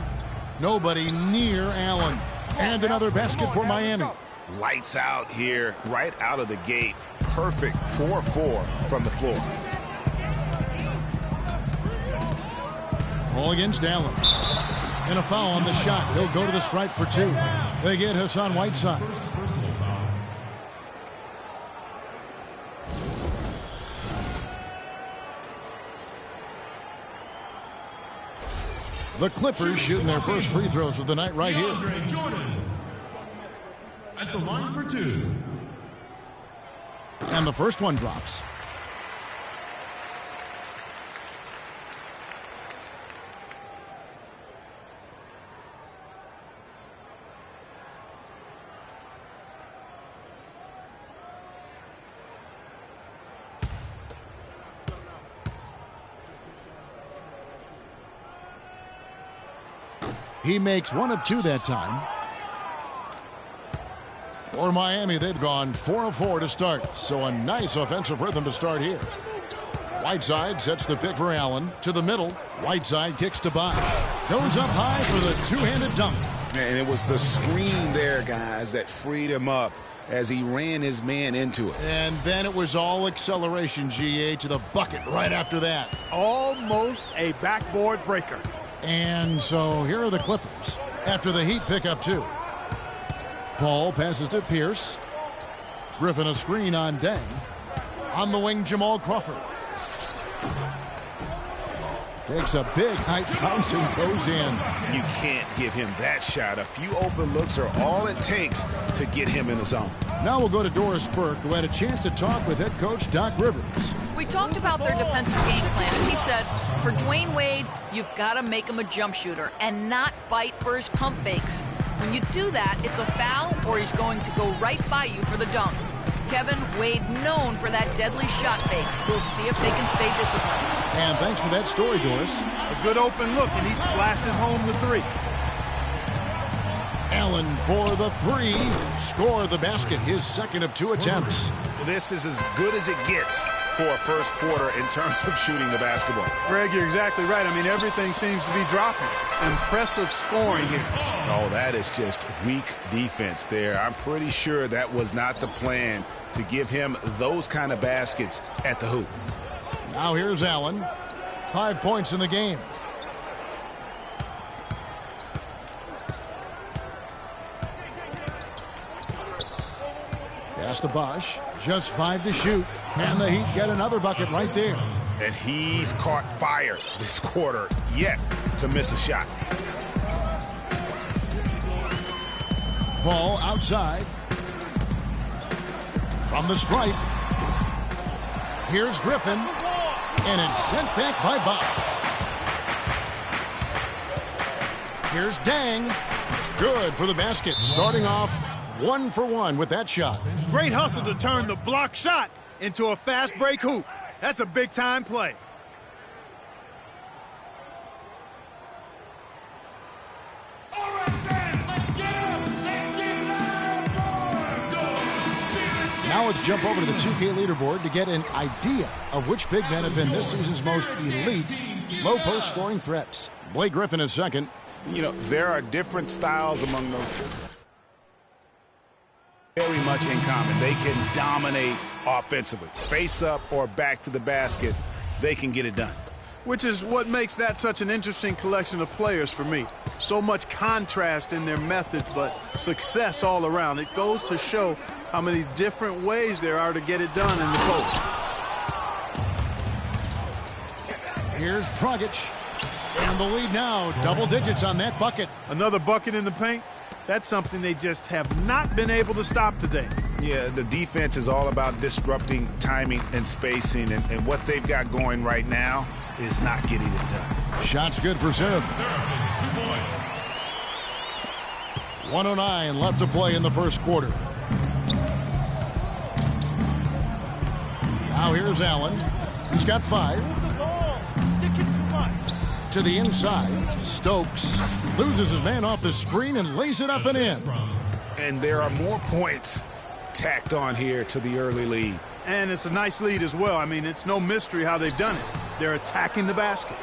Nobody near Allen. And another basket for Miami. Lights out here, right out of the gate. Perfect 4-4 from the floor. Paul against Allen. And a foul on the shot. He'll go to the stripe for 2. They get Hassan Whiteside. The Clippers shooting their first free throws of the night right here. Jordan at the line for 2. And the first one drops. He makes 1 of 2 that time. For Miami, they've gone 4 of 4 to start. So a nice offensive rhythm to start here. Whiteside sets the pick for Allen. To the middle. Whiteside kicks to Bosh. Goes up high for the two-handed dunk. And it was the screen there, guys, that freed him up as he ran his man into it. And then it was all acceleration, GA, to the bucket right after that. Almost a backboard breaker. And so here are the Clippers after the Heat pick up 2. Paul passes to Pierce. Griffin a screen on Deng. On the wing, Jamal Crawford. Takes a big height bounce and goes in. You can't give him that shot. A few open looks are all it takes to get him in the zone. Now we'll go to Doris Burke, who had a chance to talk with head coach Doc Rivers. We talked about their defensive game plan, and he said, for Dwayne Wade, you've got to make him a jump shooter and not bite for his pump fakes. When you do that, it's a foul or he's going to go right by you for the dunk. Kevin, Wade known for that deadly shot fake. We'll see if they can stay disciplined. And thanks for that story, Doris. A good open look, and he splashes home the 3. Allen for the 3. Score the basket, his second of 2 attempts. This is as good as it gets for a first quarter in terms of shooting the basketball. Greg, you're exactly right. I mean, everything seems to be dropping. Impressive scoring here. Oh, that is just weak defense there. I'm pretty sure that was not the plan to give him those kind of baskets at the hoop. Now here's Allen. 5 points in the game. Pass to Bosch. Just 5 to shoot. And the Heat get another bucket right there. And he's caught fire this quarter, yet to miss a shot. Ball outside. From the stripe. Here's Griffin. And it's sent back by Bosch. Here's Dang. Good for the basket. Starting off 1 for 1 with that shot. Great hustle to turn the block shot into a fast break hoop. That's a big-time play. Now let's jump over to the 2K leaderboard to get an idea of which big men have been this season's most elite low-post scoring threats. Blake Griffin is second. You know, there are different styles among those. Very much in common. They can dominate offensively. Face up or back to the basket, they can get it done. Which is what makes that such an interesting collection of players for me. So much contrast in their methods, but success all around. It goes to show how many different ways there are to get it done in the post. Here's Dragic. And the lead now, double digits on that bucket. Another bucket in the paint? That's something they just have not been able to stop today. Yeah, the defense is all about disrupting timing and spacing, and what they've got going right now is not getting it done. Shot's good for Serve. 1:09 left to play in the first quarter. Now here's Allen. He's got 5. To the inside. Stokes loses his man off the screen and lays it up and in. And there are more points tacked on here to the early lead. And it's a nice lead as well. I mean, it's no mystery how they've done it. They're attacking the basket.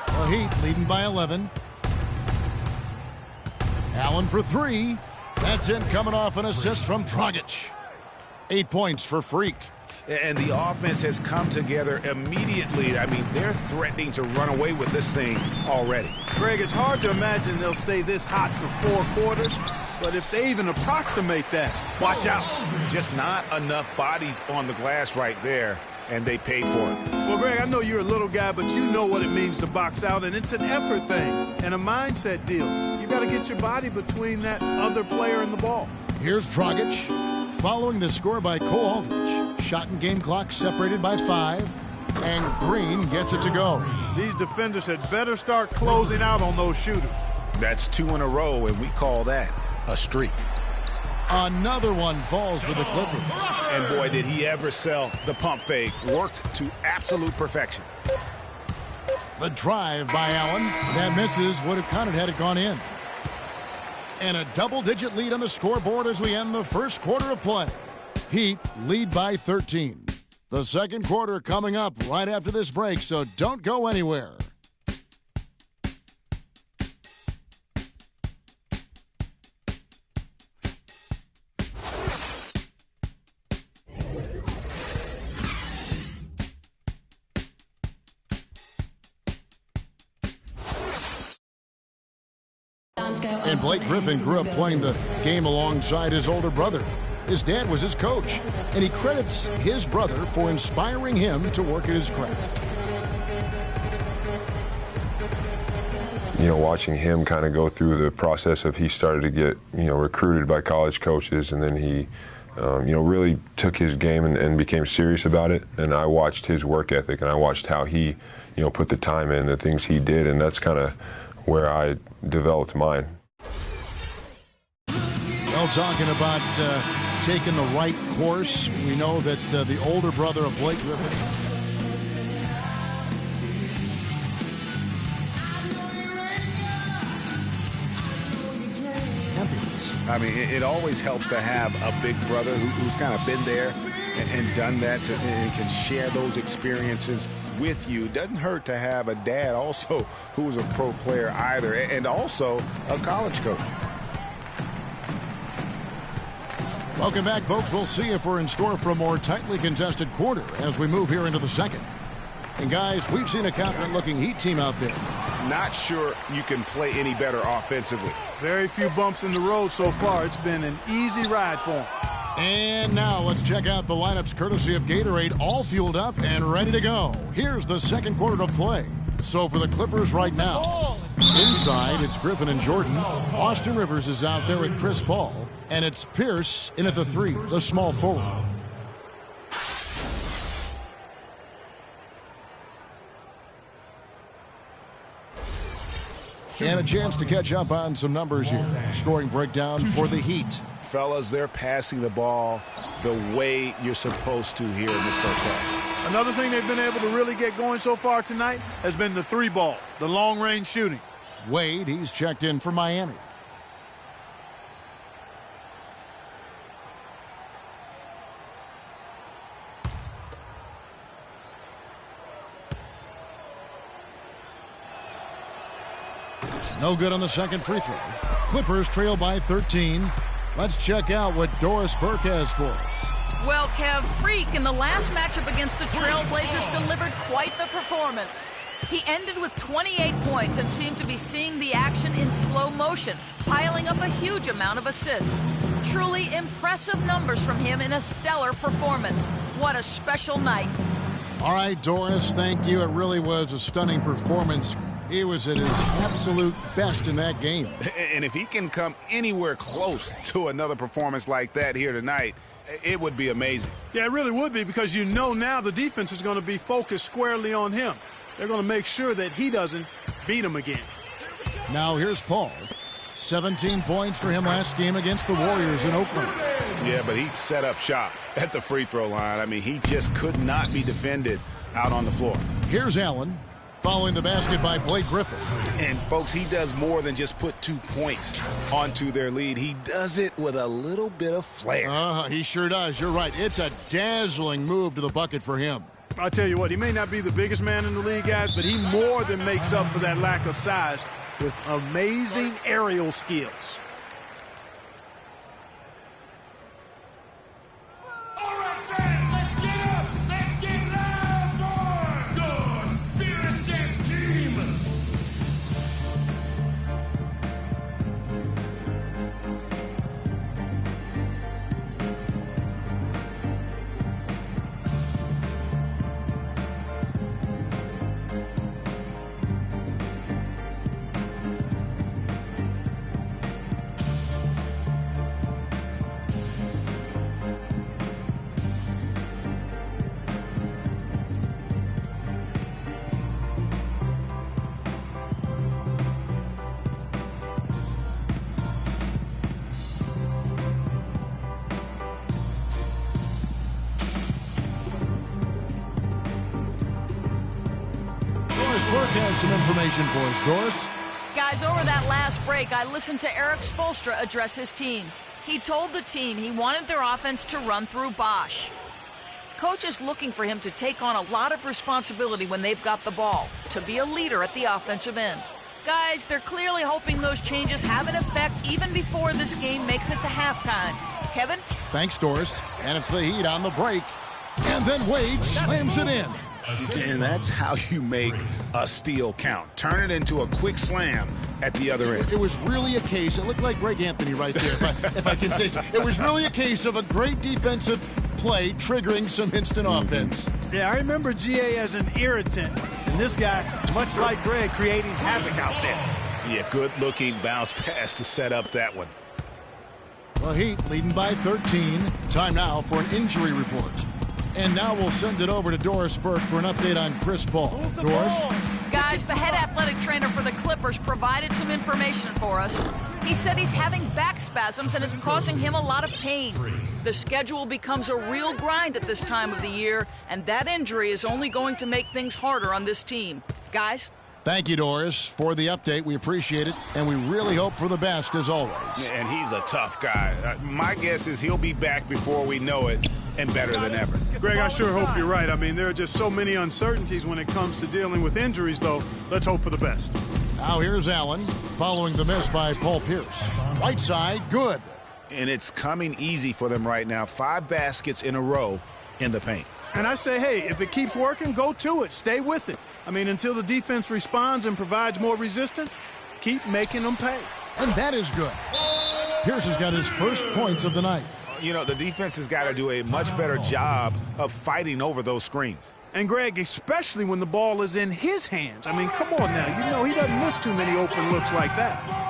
The Heat leading by 11. Allen for 3. That's in, coming off an assist from Dragic. 8 points for Freak. And the offense has come together immediately. I mean, they're threatening to run away with this thing already. Greg, it's hard to imagine they'll stay this hot for 4 quarters, but if they even approximate that, watch out. Just not enough bodies on the glass right there, and they paid for it. Well, Greg, I know you're a little guy, but you know what it means to box out, and it's an effort thing and a mindset deal. You got to get your body between that other player and the ball. Here's Dragic. Following the score by Cole Aldridge. Shot and game clock separated by 5. And Green gets it to go. These defenders had better start closing out on those shooters. That's 2 in a row, and we call that a streak. Another one falls for the Clippers. And boy, did he ever sell the pump fake. Worked to absolute perfection. The drive by Allen. That misses. Would have counted had it gone in. And a double-digit lead on the scoreboard as we end the first quarter of play. Heat lead by 13. The second quarter coming up right after this break, so don't go anywhere. And Blake Griffin grew up playing the game alongside his older brother. His dad was his coach, and he credits his brother for inspiring him to work at his craft. You know, watching him kind of go through the process of he started to get, recruited by college coaches, and then he, really took his game and became serious about it. And I watched his work ethic, and I watched how he, put the time in, the things he did, and that's kind of where I developed mine. Well, talking about taking the right course, we know that the older brother of Blake Griffin. I mean, it always helps to have a big brother who's kind of been there and done that and can share those experiences with you. Doesn't hurt to have a dad also who's a pro player either, and also a college coach. Welcome back, folks. We'll see if we're in store for a more tightly contested quarter as we move here into the second. And guys, we've seen a confident-looking Heat team out there. Not sure you can play any better offensively. Very few bumps in the road so far. It's been an easy ride for them. And now let's check out the lineups courtesy of Gatorade, all fueled up and ready to go. Here's the second quarter of play. So for the Clippers right now, inside it's Griffin and Jordan. Austin Rivers is out there with Chris Paul. And it's Pierce in at the 3, the small forward. And a chance to catch up on some numbers here. Scoring breakdown for the Heat. Fellas, they're passing the ball the way you're supposed to here in this first half. Another thing they've been able to really get going so far tonight has been the 3-ball, the long-range shooting. Wade, he's checked in for Miami. No good on the second free throw. Clippers trail by 13. Let's check out what Doris Burke has for us. Well, Kev, Freak in the last matchup against the Trailblazers delivered quite the performance. He ended with 28 points and seemed to be seeing the action in slow motion, piling up a huge amount of assists. Truly impressive numbers from him in a stellar performance. What a special night. All right, Doris, thank you. It really was a stunning performance. He was at his absolute best in that game. And if he can come anywhere close to another performance like that here tonight, it would be amazing. Yeah, it really would be, because you know now the defense is going to be focused squarely on him. They're going to make sure that he doesn't beat him again. Now here's Paul. 17 points for him last game against the Warriors in Oakland. Yeah, but he set up shop at the free throw line. I mean, he just could not be defended out on the floor. Here's Allen. Following the basket by Blake Griffin. And, folks, he does more than just put 2 points onto their lead. He does it with a little bit of flair. He sure does. You're right. It's a dazzling move to the bucket for him. I'll tell you what, he may not be the biggest man in the league, guys, but he more than makes up for that lack of size with amazing aerial skills. Has some information for us, Doris. Guys, over that last break, I listened to Eric Spoelstra address his team. He told the team he wanted their offense to run through Bosch. Coach is looking for him to take on a lot of responsibility when they've got the ball, to be a leader at the offensive end. Guys, they're clearly hoping those changes have an effect even before this game makes it to halftime. Kevin? Thanks, Doris. And it's the Heat on the break. And then Wade slams it in. And that's how you make a steal count. Turn it into a quick slam at the other end. It was really a case, it looked like Greg Anthony right there, if I can say so. It was really a case of a great defensive play triggering some instant offense. Yeah, I remember GA as an irritant, and this guy, much like Greg, creating havoc out there. Yeah, good-looking bounce pass to set up that one. Well, Heat leading by 13. Time now for an injury report. And now we'll send it over to Doris Burke for an update on Chris Paul. Doris? Guys, the head athletic trainer for the Clippers provided some information for us. He said he's having back spasms and it's causing him a lot of pain. The schedule becomes a real grind at this time of the year, and that injury is only going to make things harder on this team. Guys? Thank you, Doris, for the update. We appreciate it, and we really hope for the best as always. And he's a tough guy. My guess is he'll be back before we know it, and better than ever. Greg, I sure hope you're right. I mean, there are just so many uncertainties when it comes to dealing with injuries, though. Let's hope for the best. Now here's Allen, following the miss by Paul Pierce. Right side, good. And it's coming easy for them right now. 5 baskets in a row in the paint. And I say, hey, if it keeps working, go to it. Stay with it. I mean, until the defense responds and provides more resistance, keep making them pay. And that is good. Pierce has got his first points of the night. You know, the defense has got to do a much better job of fighting over those screens. And, Greg, especially when the ball is in his hands. I mean, come on now. You know he doesn't miss too many open looks like that.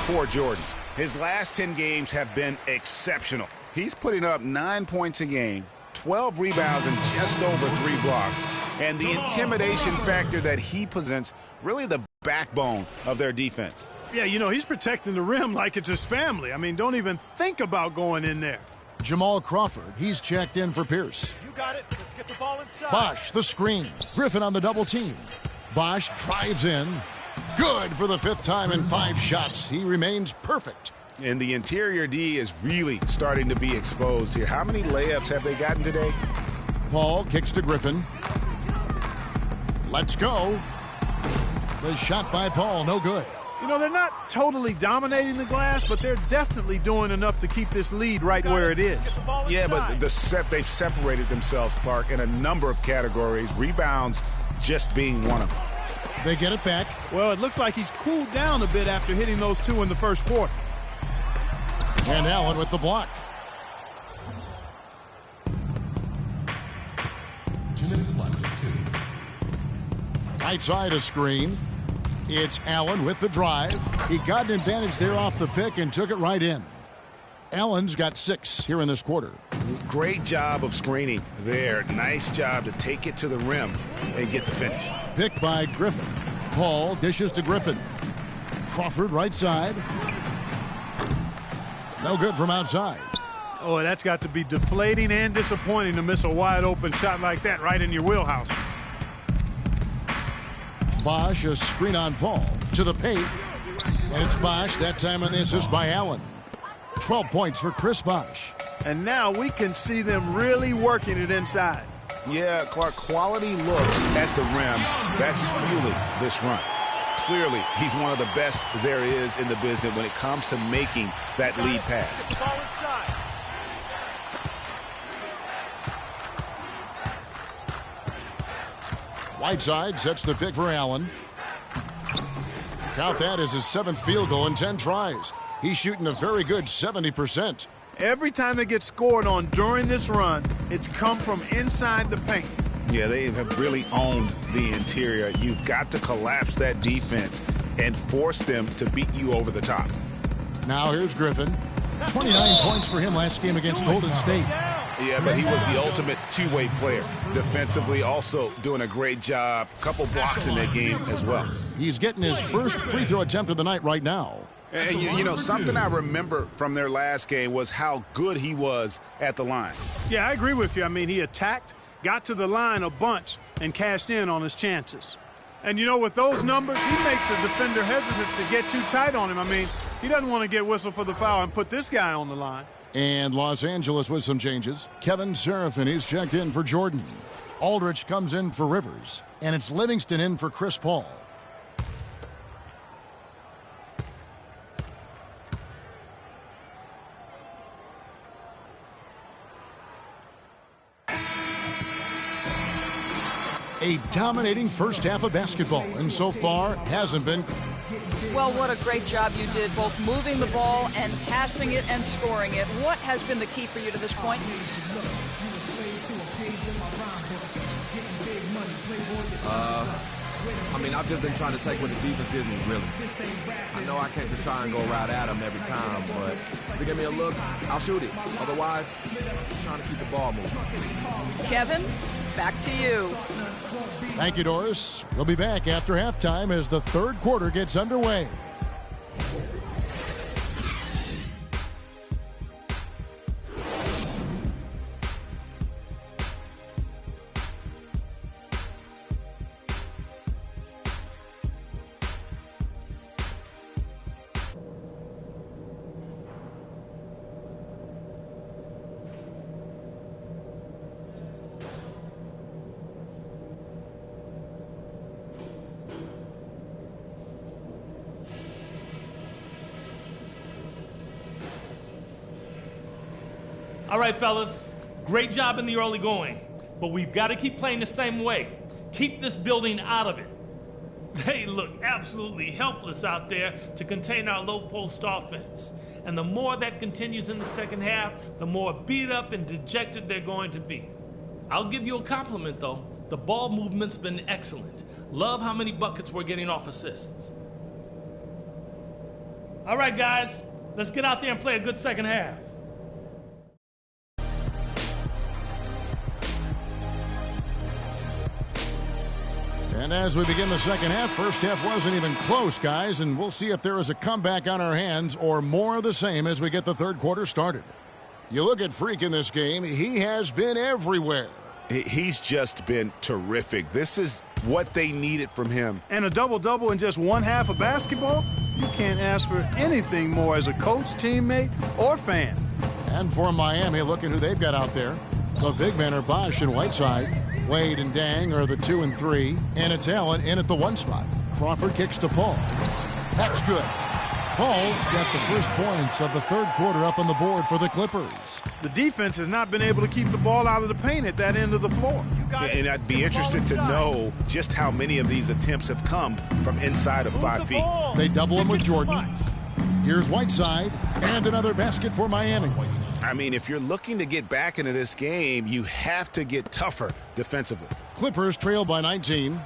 For Jordan, his last 10 games have been exceptional. He's putting up 9 points a game, 12 rebounds, and just over 3 blocks. And the intimidation factor that he presents, really the backbone of their defense. Yeah, you know, he's protecting the rim like it's his family. I mean, don't even think about going in there. Jamal Crawford, he's checked in for Pierce. You got it. Let's get the ball inside. Bosch, the screen. Griffin on the double team. Bosch drives in. Good for the 5th time in 5 shots. He remains perfect. And the interior D is really starting to be exposed here. How many layups have they gotten today? Paul kicks to Griffin. Let's go. The shot by Paul, no good. You know, they're not totally dominating the glass, but they're definitely doing enough to keep this lead right where it is. Yeah, but they've separated themselves, Clark, in a number of categories. Rebounds just being one of them. They get it back. Well, it looks like he's cooled down a bit after hitting those 2 in the first quarter. And Allen with the block. 2 minutes left. 2. Right side a screen. It's Allen with the drive. He got an advantage there off the pick and took it right in. Allen's got 6 here in this quarter. Great job of screening there. Nice job to take it to the rim and get the finish. Pick by Griffin. Paul dishes to Griffin. Crawford right side. No good from outside. Oh, that's got to be deflating and disappointing to miss a wide open shot like that right in your wheelhouse. Bosch, a screen on Paul. To the paint. And it's Bosch, that time on the assist by Allen. 12 points for Chris Bosch. And now we can see them really working it inside. Yeah, Clark, quality looks at the rim. That's fueling this run. Clearly, he's one of the best there is in the business when it comes to making that lead pass. Whiteside sets the pick for Allen. Count that as his 7th field goal in 10 tries. He's shooting a very good 70%. Every time they get scored on during this run, it's come from inside the paint. Yeah, they have really owned the interior. You've got to collapse that defense and force them to beat you over the top. Now here's Griffin. 29 points for him last game against Golden State. Yeah, but he was the ultimate two-way player. Defensively, also doing a great job. Couple blocks in that game as well. He's getting his first free throw attempt of the night right now. And you know, something I remember from their last game was how good he was at the line. Yeah, I agree with you. I mean, he attacked, got to the line a bunch, and cashed in on his chances. And, you know, with those numbers, he makes a defender hesitant to get too tight on him. I mean, he doesn't want to get whistled for the foul and put this guy on the line. And Los Angeles with some changes. Kevin Serafin is checked in for Jordan. Aldrich comes in for Rivers. And it's Livingston in for Chris Paul. A dominating first half of basketball, and so far hasn't been. Well, what a great job you did, both moving the ball and passing it and scoring it. What has been the key for you to this point? I mean, I've just been trying to take what the defense gives me, really. I know I can't just try and go right at them every time, but if they give me a look, I'll shoot it. Otherwise, I'm trying to keep the ball moving. Kevin, back to you. Thank you, Doris. We'll be back after halftime as the third quarter gets underway. All right, fellas. Great job in the early going. But we've got to keep playing the same way. Keep this building out of it. They look absolutely helpless out there to contain our low-post offense. And the more that continues in the second half, the more beat up and dejected they're going to be. I'll give you a compliment, though. The ball movement's been excellent. Love how many buckets we're getting off assists. All right, guys, let's get out there and play a good second half. And as we begin the second half, first half wasn't even close, guys, and we'll see if there is a comeback on our hands or more of the same as we get the third quarter started. You look at Freak in this game, he has been everywhere. He's just been terrific. This is what they needed from him. And a double-double in just one half of basketball? You can't ask for anything more as a coach, teammate, or fan. And for Miami, look at who they've got out there. The big men are Bosch and Whiteside. Wade and Dang are the 2 and 3. And it's Allen in at the 1 spot. Crawford kicks to Paul. That's good. Paul's got the first points of the third quarter up on the board for the Clippers. The defense has not been able to keep the ball out of the paint at that end of the floor. And I'd be interested to know just how many of these attempts have come from inside of 5 feet. They double him with Jordan. Here's Whiteside, and another basket for Miami. I mean, if you're looking to get back into this game, you have to get tougher defensively. Clippers trail by 19.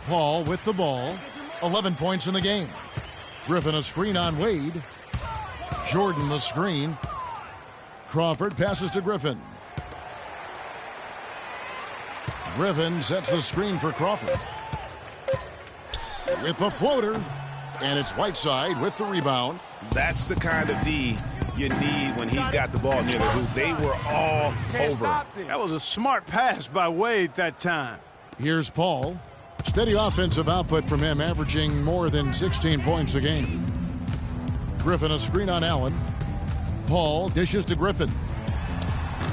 Paul with the ball. 11 points in the game. Griffin a screen on Wade. Jordan the screen. Crawford passes to Griffin. Griffin sets the screen for Crawford. With the floater. And it's Whiteside with the rebound. That's the kind of D you need when he's got the ball near the hoop. They were all over. That was a smart pass by Wade that time. Here's Paul. Steady offensive output from him, averaging more than 16 points a game. Griffin a screen on Allen. Paul dishes to Griffin.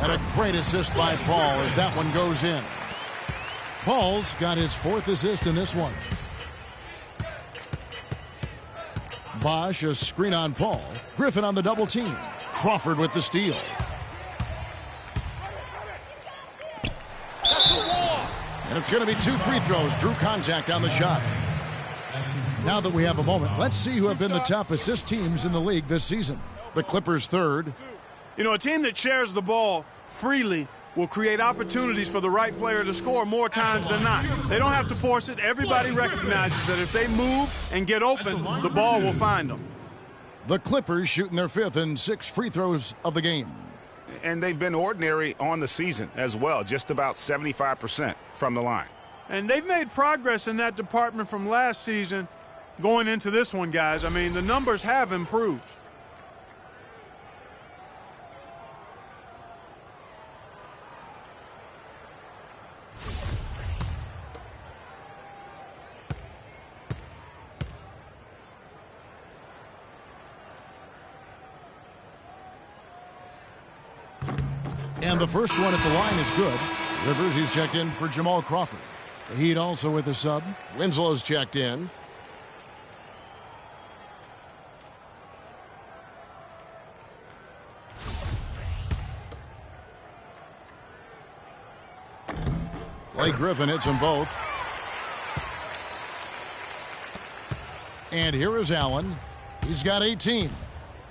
And a great assist by Paul as that one goes in. Paul's got his 4th assist in this one. Bosch a screen on Paul. Griffin on the double team. Crawford with the steal. And it's going to be 2 free throws. Drew contact on the shot. Now that we have a moment, let's see who have been the top assist teams in the league this season. The Clippers 3rd. You know, a team that shares the ball freely will create opportunities for the right player to score more times than not. They don't have to force it. Everybody recognizes that if they move and get open, the ball will find them. The Clippers shooting their 5th and 6th free throws of the game. And they've been ordinary on the season as well, just about 75% from the line. And they've made progress in that department from last season going into this one, guys. I mean, the numbers have improved. And the first one at the line is good. Rivers, he's checked in for Jamal Crawford. The Heat also with a sub. Winslow's checked in. Blake Griffin hits them both. And here is Allen. He's got 18.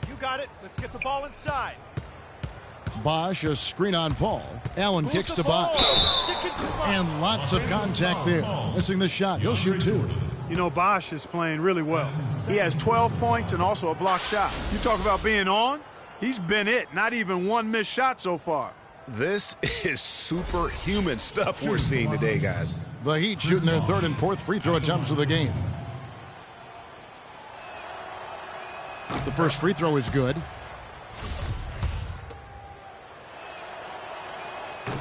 You got it. Let's get the ball inside. Bosch, a screen on Paul. Allen kicks to Bosch. And lots of contact there. Missing the shot. He'll shoot 2. You know, Bosch is playing really well. He has 12 points and also a block shot. You talk about being on, he's been it. Not even one missed shot so far. This is superhuman stuff we're seeing today, guys. The Heat shooting their 3rd and 4th free throw attempts of the game. The first free throw is good.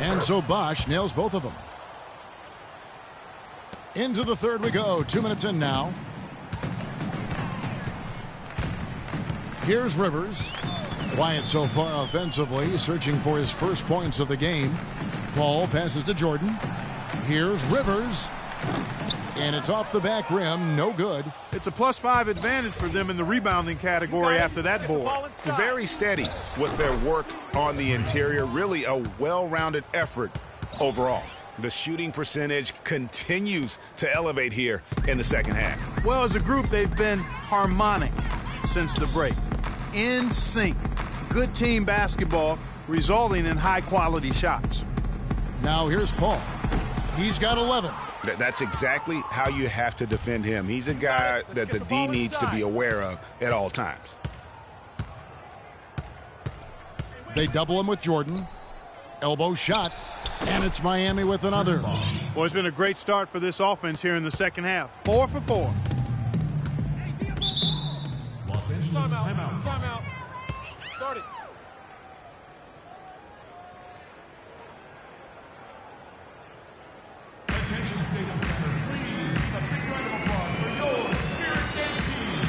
And so Bosch nails both of them. Into the 3rd we go. 2 minutes in now. Here's Rivers. Quiet so far offensively, searching for his first points of the game. Paul passes to Jordan. Here's Rivers. And it's off the back rim, no good. It's a +5 advantage for them in the rebounding category after that board. Very steady with their work on the interior. Really a well-rounded effort overall. The shooting percentage continues to elevate here in the second half. Well, as a group, they've been harmonic since the break. In sync. Good team basketball resulting in high-quality shots. Now here's Paul. He's got 11. That's exactly how you have to defend him. He's a guy that the D needs to be aware of at all times. They double him with Jordan. Elbow shot. And it's Miami with another. Well, it's been a great start for this offense here in the second half. 4 for 4. Los Angeles timeout. Timeout. Start it. Attention Staples Center, please. A big round of applause for your Spirit Dance team.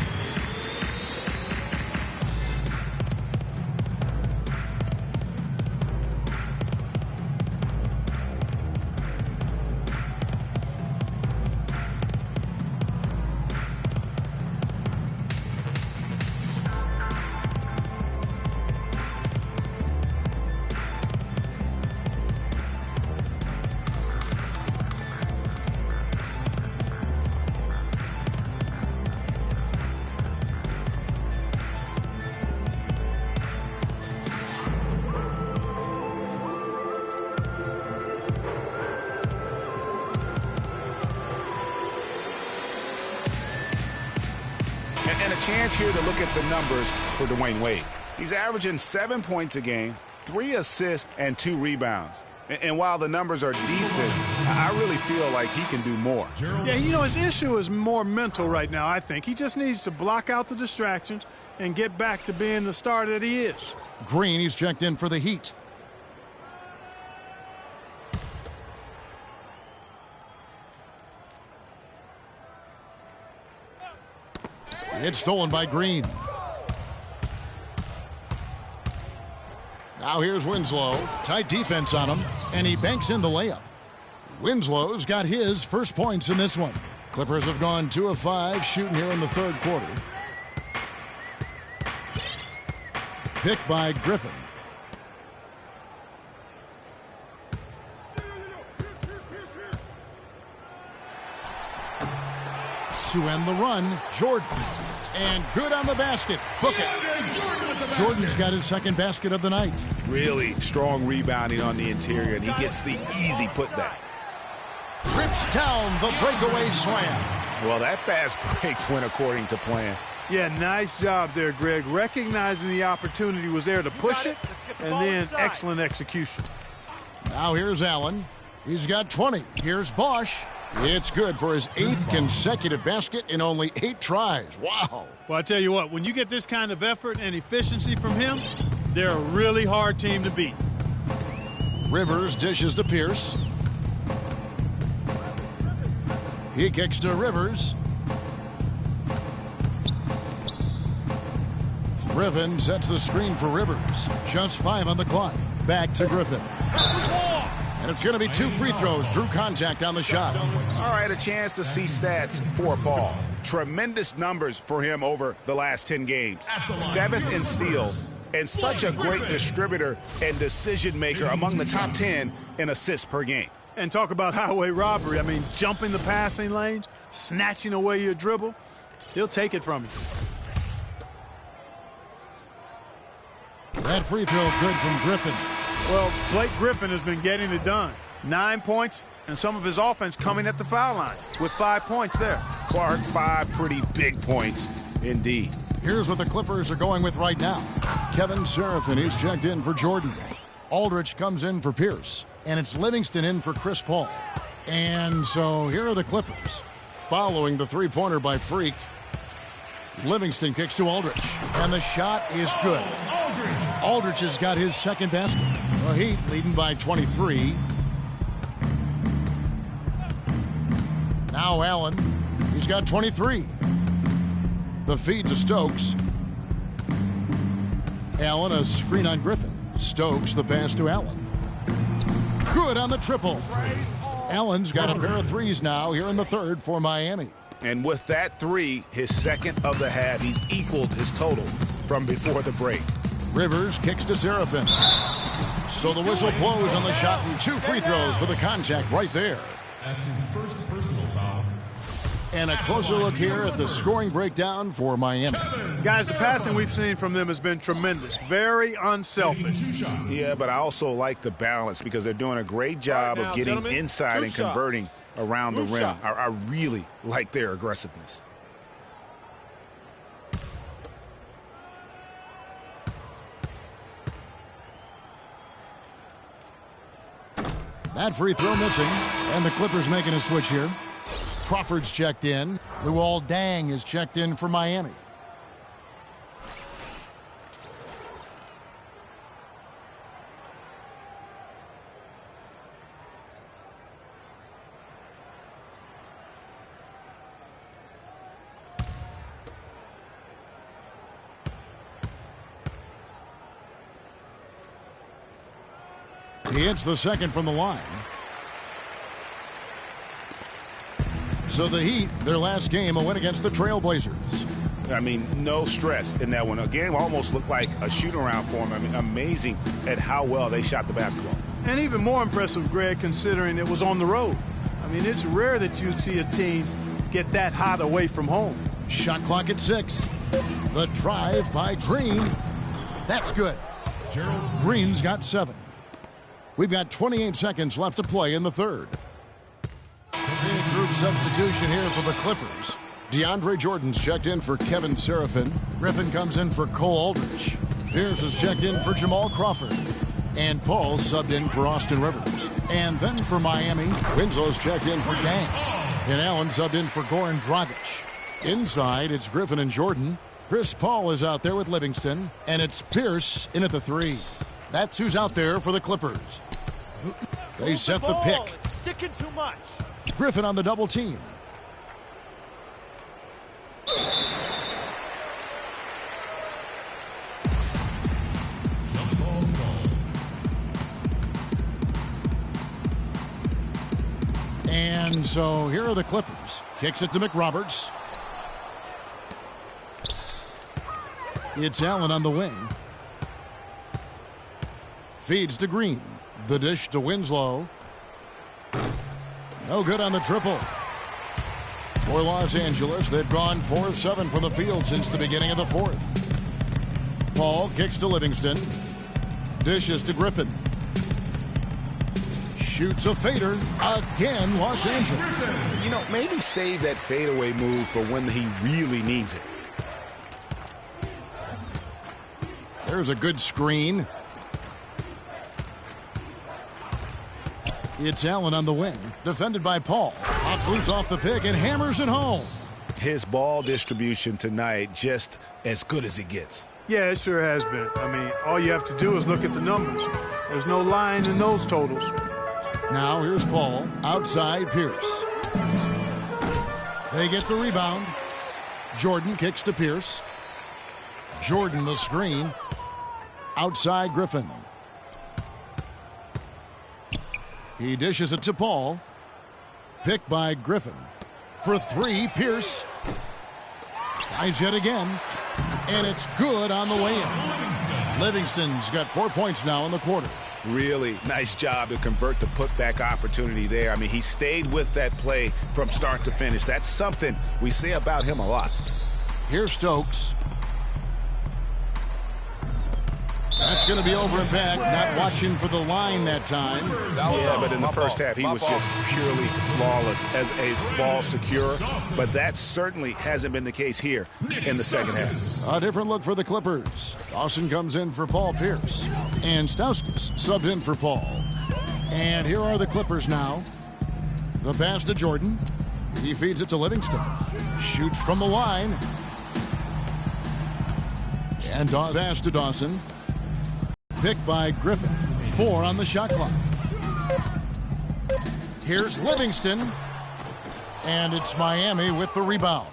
And a chance here to look at the numbers for Dwayne Wade. He's averaging 7 points a game, 3 assists, and 2 rebounds. And while the numbers are decent, I really feel like he can do more. Yeah, you know, his issue is more mental right now, I think. He just needs to block out the distractions and get back to being the star that he is. Green, he's checked in for the Heat. It's stolen by Green. Now here's Winslow. Tight defense on him, and he banks in the layup. Winslow's got his first points in this one. Clippers have gone 2 of 5 shooting here in the third quarter. Picked by Griffin. To end the run, Jordan. And good on the basket. Book it. Jordan's got his second basket of the night. Really strong rebounding on the interior, and he gets the easy putback. Rips down the breakaway slam. Well, that fast break went according to plan. Yeah, nice job there, Greg. Recognizing the opportunity was there to push it, and then excellent execution. Now here's Allen. He's got 20. Here's Bosch. It's good for his 8th consecutive basket in only 8 tries. Wow. Well, I tell you what, when you get this kind of effort and efficiency from him, they're a really hard team to beat. Rivers dishes to Pierce. He kicks to Rivers. Griffin sets the screen for Rivers. Just 5 on the clock. Back to Griffin. And it's going to be 2 free throws. Drew contact on the shot. All right, a chance to see stats for Paul. Tremendous numbers for him over the last 10 games. 7th in steals, and such a great distributor and decision maker, among the top 10 in assists per game. And talk about highway robbery. I mean, jumping the passing lanes, snatching away your dribble. He'll take it from you. That free throw good from Griffin. Well, Blake Griffin has been getting it done. 9 points, and some of his offense coming at the foul line with 5 points there. Clark, 5 pretty big points indeed. Here's what the Clippers are going with right now. Kevin Seraphin, he's checked in for Jordan. Aldridge comes in for Pierce. And it's Livingston in for Chris Paul. And so here are the Clippers. Following the three-pointer by Freak. Livingston kicks to Aldridge. And the shot is good. Aldridge has got his second basket. The Heat leading by 23. Now Allen. He's got 23. The feed to Stokes. Allen, a screen on Griffin. Stokes, the pass to Allen. Good on the triple. Allen's got a pair of threes now here in the third for Miami. And with that three, his second of the half, he's equaled his total from before the break. Rivers kicks to Serafin. So the whistle blows on the shot and 2 free throws for the contact right there. That's his first personal foul. And a closer look here at the scoring breakdown for Miami. Guys, the passing we've seen from them has been tremendous. Very unselfish. Yeah, but I also like the balance because they're doing a great job of getting inside and converting around the rim. I really like their aggressiveness. That free throw missing, and the Clippers making a switch here. Crawford's checked in. Luol Deng is checked in for Miami. He hits the second from the line. So the Heat, their last game, a win against the Trailblazers. I mean, no stress in that one. A game almost looked like a shoot-around for them. I mean, amazing at how well they shot the basketball. And even more impressive, Greg, considering it was on the road. I mean, it's rare that you see a team get that hot away from home. Shot clock at 6. The drive by Green. That's good. Green's got 7. We've got 28 seconds left to play in the third. Big group substitution here for the Clippers. DeAndre Jordan's checked in for Kevin Serafin. Griffin comes in for Cole Aldrich. Pierce is checked in for Jamal Crawford. And Paul subbed in for Austin Rivers. And then for Miami, Winslow's checked in for Dang. And Allen subbed in for Goran Dragic. Inside, it's Griffin and Jordan. Chris Paul is out there with Livingston. And it's Pierce in at the 3. That's who's out there for the Clippers. They set the pick. It's sticking too much. Griffin on the double team. And so here are the Clippers. Kicks it to McRoberts. It's Allen on the wing. Feeds to Green. The dish to Winslow. No good on the triple. For Los Angeles, they've gone 4 of 7 from the field since the beginning of the fourth. Paul kicks to Livingston. Dishes to Griffin. Shoots a fader. Again, Los Angeles. You know, maybe save that fadeaway move for when he really needs it. There's a good screen. It's Allen on the wing. Defended by Paul. Pops loose off the pick and hammers it home. His ball distribution tonight just as good as it gets. Yeah, it sure has been. I mean, all you have to do is look at the numbers. There's no line in those totals. Now here's Paul. Outside Pierce. They get the rebound. Jordan kicks to Pierce. Jordan the screen. Outside Griffin. He dishes it to Paul. Picked by Griffin. For 3, Pierce. Tries yet again. And it's good on the way in. Livingston's got 4 points now in the quarter. Really nice job to convert the putback opportunity there. I mean, he stayed with that play from start to finish. That's something we say about him a lot. Here's Stokes. That's going to be over and back. Not watching for the line that time. Yeah, but in the first half, he was just purely flawless as a ball secure. But that certainly hasn't been the case here in the second half. A different look for the Clippers. Dawson comes in for Paul Pierce. And Stauskas subbed in for Paul. And here are the Clippers now. The pass to Jordan. He feeds it to Livingston. Shoots from the line. And pass to Dawson. Picked by Griffin. 4 on the shot clock. Here's Livingston. And it's Miami with the rebound.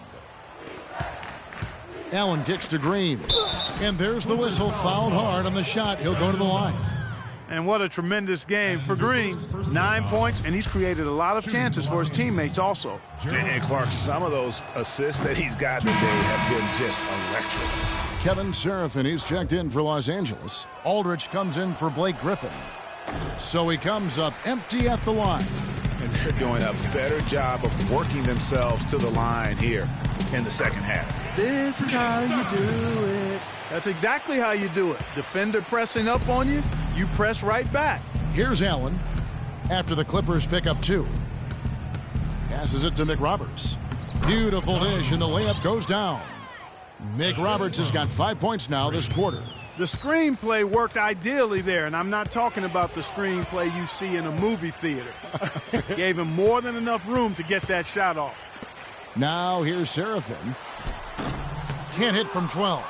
Allen kicks to Green. And there's the whistle. Fouled hard on the shot. He'll go to the line. And what a tremendous game for Green. 9 points, and he's created a lot of chances for his teammates also. And Clark, some of those assists that he's got today have been just electric. Kevin Seraphin, he's checked in for Los Angeles. Aldrich comes in for Blake Griffin. So he comes up empty at the line. And they're doing a better job of working themselves to the line here in the second half. This is how you do it. That's exactly how you do it. Defender pressing up on you, you press right back. Here's Allen after the Clippers pick up 2. Passes it to Mick Roberts. Beautiful dish, and the layup goes down. Mick Roberts has got 5 points now this quarter. The screenplay worked ideally there, and I'm not talking about the screenplay you see in a movie theater. Gave him more than enough room to get that shot off. Now here's Seraphin. Can't hit from 12.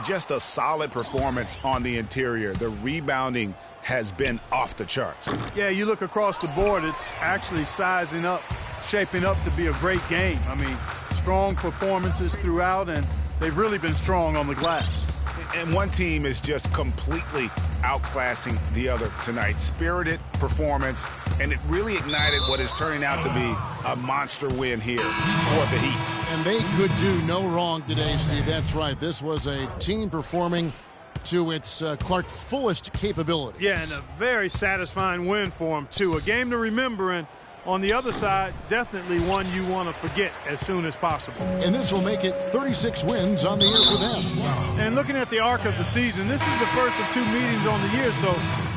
Just a solid performance on the interior. The rebounding has been off the charts. Yeah, you look across the board, it's actually sizing up, shaping up to be a great game. I mean, strong performances throughout, and they've really been strong on the glass. And one team is just completely outclassing the other tonight. Spirited performance, and it really ignited what is turning out to be a monster win here for the Heat. And they could do no wrong today, Steve. That's right. This was a team performing to its Clark fullest capabilities. Yeah, and a very satisfying win for them, too. A game to remember, and on the other side, definitely one you want to forget as soon as possible. And this will make it 36 wins on the year for them. And looking at the arc of the season, this is the first of 2 meetings on the year, so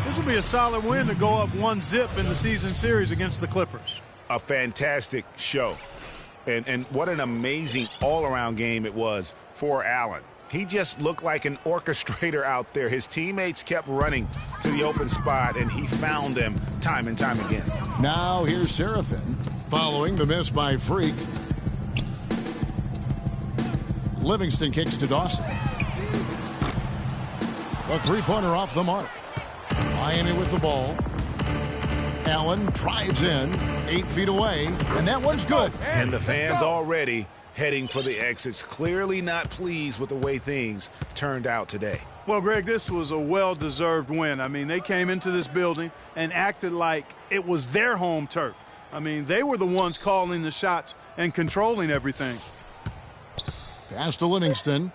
this will be a solid win to go up 1-0 in the season series against the Clippers. A fantastic show. And what an amazing all-around game it was for Allen. He just looked like an orchestrator out there. His teammates kept running to the open spot, and he found them time and time again. Now here's Seraphin following the miss by Freak. Livingston kicks to Dawson. A three-pointer off the mark. Miami with the ball. Allen drives in, 8 feet away, and that one's good. And the fans already heading for the exits, clearly not pleased with the way things turned out today. Well, Greg, this was a well-deserved win. I mean, they came into this building and acted like it was their home turf. I mean, they were the ones calling the shots and controlling everything. Pass to Livingston.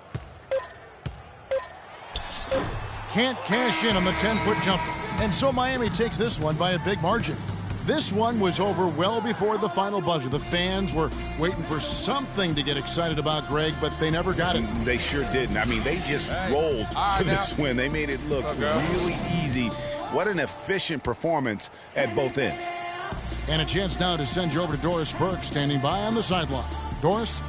Can't cash in on the 10-foot jumper. And so Miami takes this one by a big margin. This one was over well before the final buzzer. The fans were waiting for something to get excited about, Greg, but they never got it. They sure didn't. I mean, they just rolled to this win. They made it look really easy. What an efficient performance at both ends. And a chance now to send you over to Doris Burke, standing by on the sideline. Doris?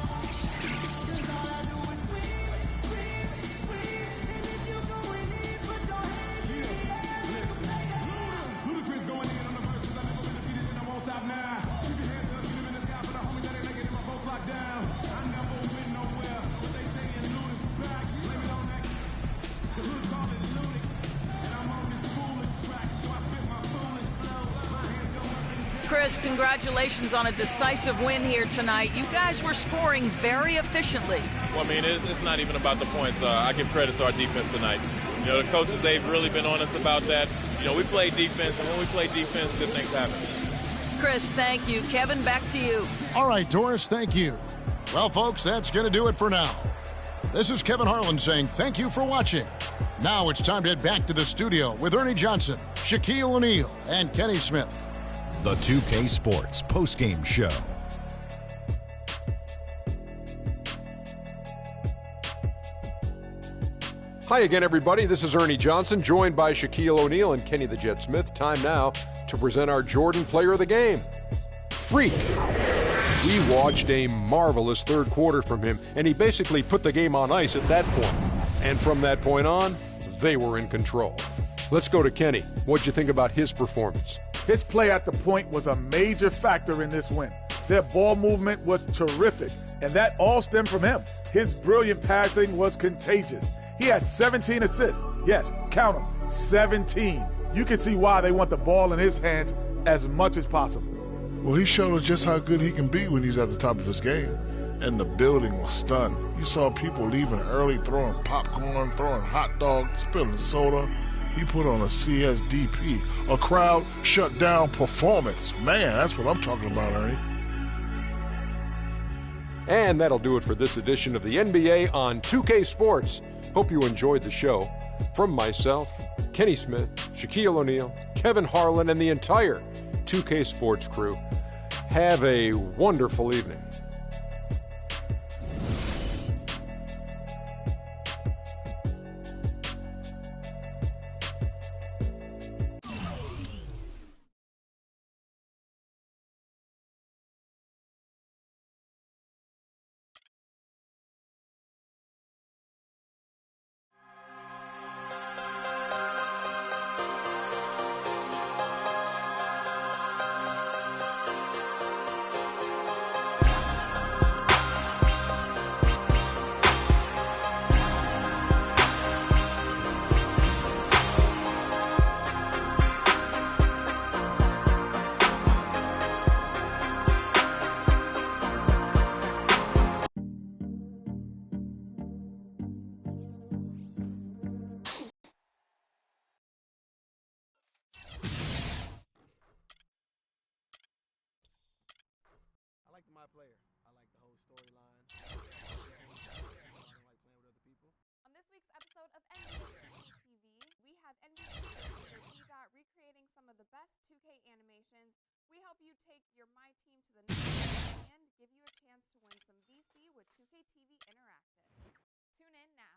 Chris, congratulations on a decisive win here tonight. You guys were scoring very efficiently. Well, I mean, it's not even about the points. I give credit to our defense tonight. You know, the coaches, they've really been honest about that. You know, we play defense, and when we play defense, good things happen. Chris, thank you. Kevin, back to you. All right, Doris, thank you. Well, folks, that's going to do it for now. This is Kevin Harlan saying thank you for watching. Now it's time to head back to the studio with Ernie Johnson, Shaquille O'Neal, and Kenny Smith. The 2K Sports postgame show. Hi again, everybody. This is Ernie Johnson, joined by Shaquille O'Neal and Kenny the Jet Smith. Time now to present our Jordan Player of the Game, Freak. We watched a marvelous third quarter from him, and he basically put the game on ice at that point. And from that point on, they were in control. Let's go to Kenny. What'd you think about his performance? His play at the point was a major factor in this win. Their ball movement was terrific, and that all stemmed from him. His brilliant passing was contagious. He had 17 assists. Yes, count them, 17. You can see why they want the ball in his hands as much as possible. Well, he showed us just how good he can be when he's at the top of his game. And the building was stunned. You saw people leaving early, throwing popcorn, throwing hot dogs, spilling soda. He put on a CSDP, a crowd shut down performance. Man, that's what I'm talking about, Ernie. And that'll do it for this edition of the NBA on 2K Sports. Hope you enjoyed the show. From myself, Kenny Smith, Shaquille O'Neal, Kevin Harlan, and the entire 2K Sports crew, have a wonderful evening. I like my player. I like the whole storyline. I don't like playing with other people. On this week's episode of NBA TV, we have NBA Coordinator B. recreating some of the best 2K animations. We help you take your My Team to the next level and give you a chance to win some VC with 2K TV Interactive. Tune in now.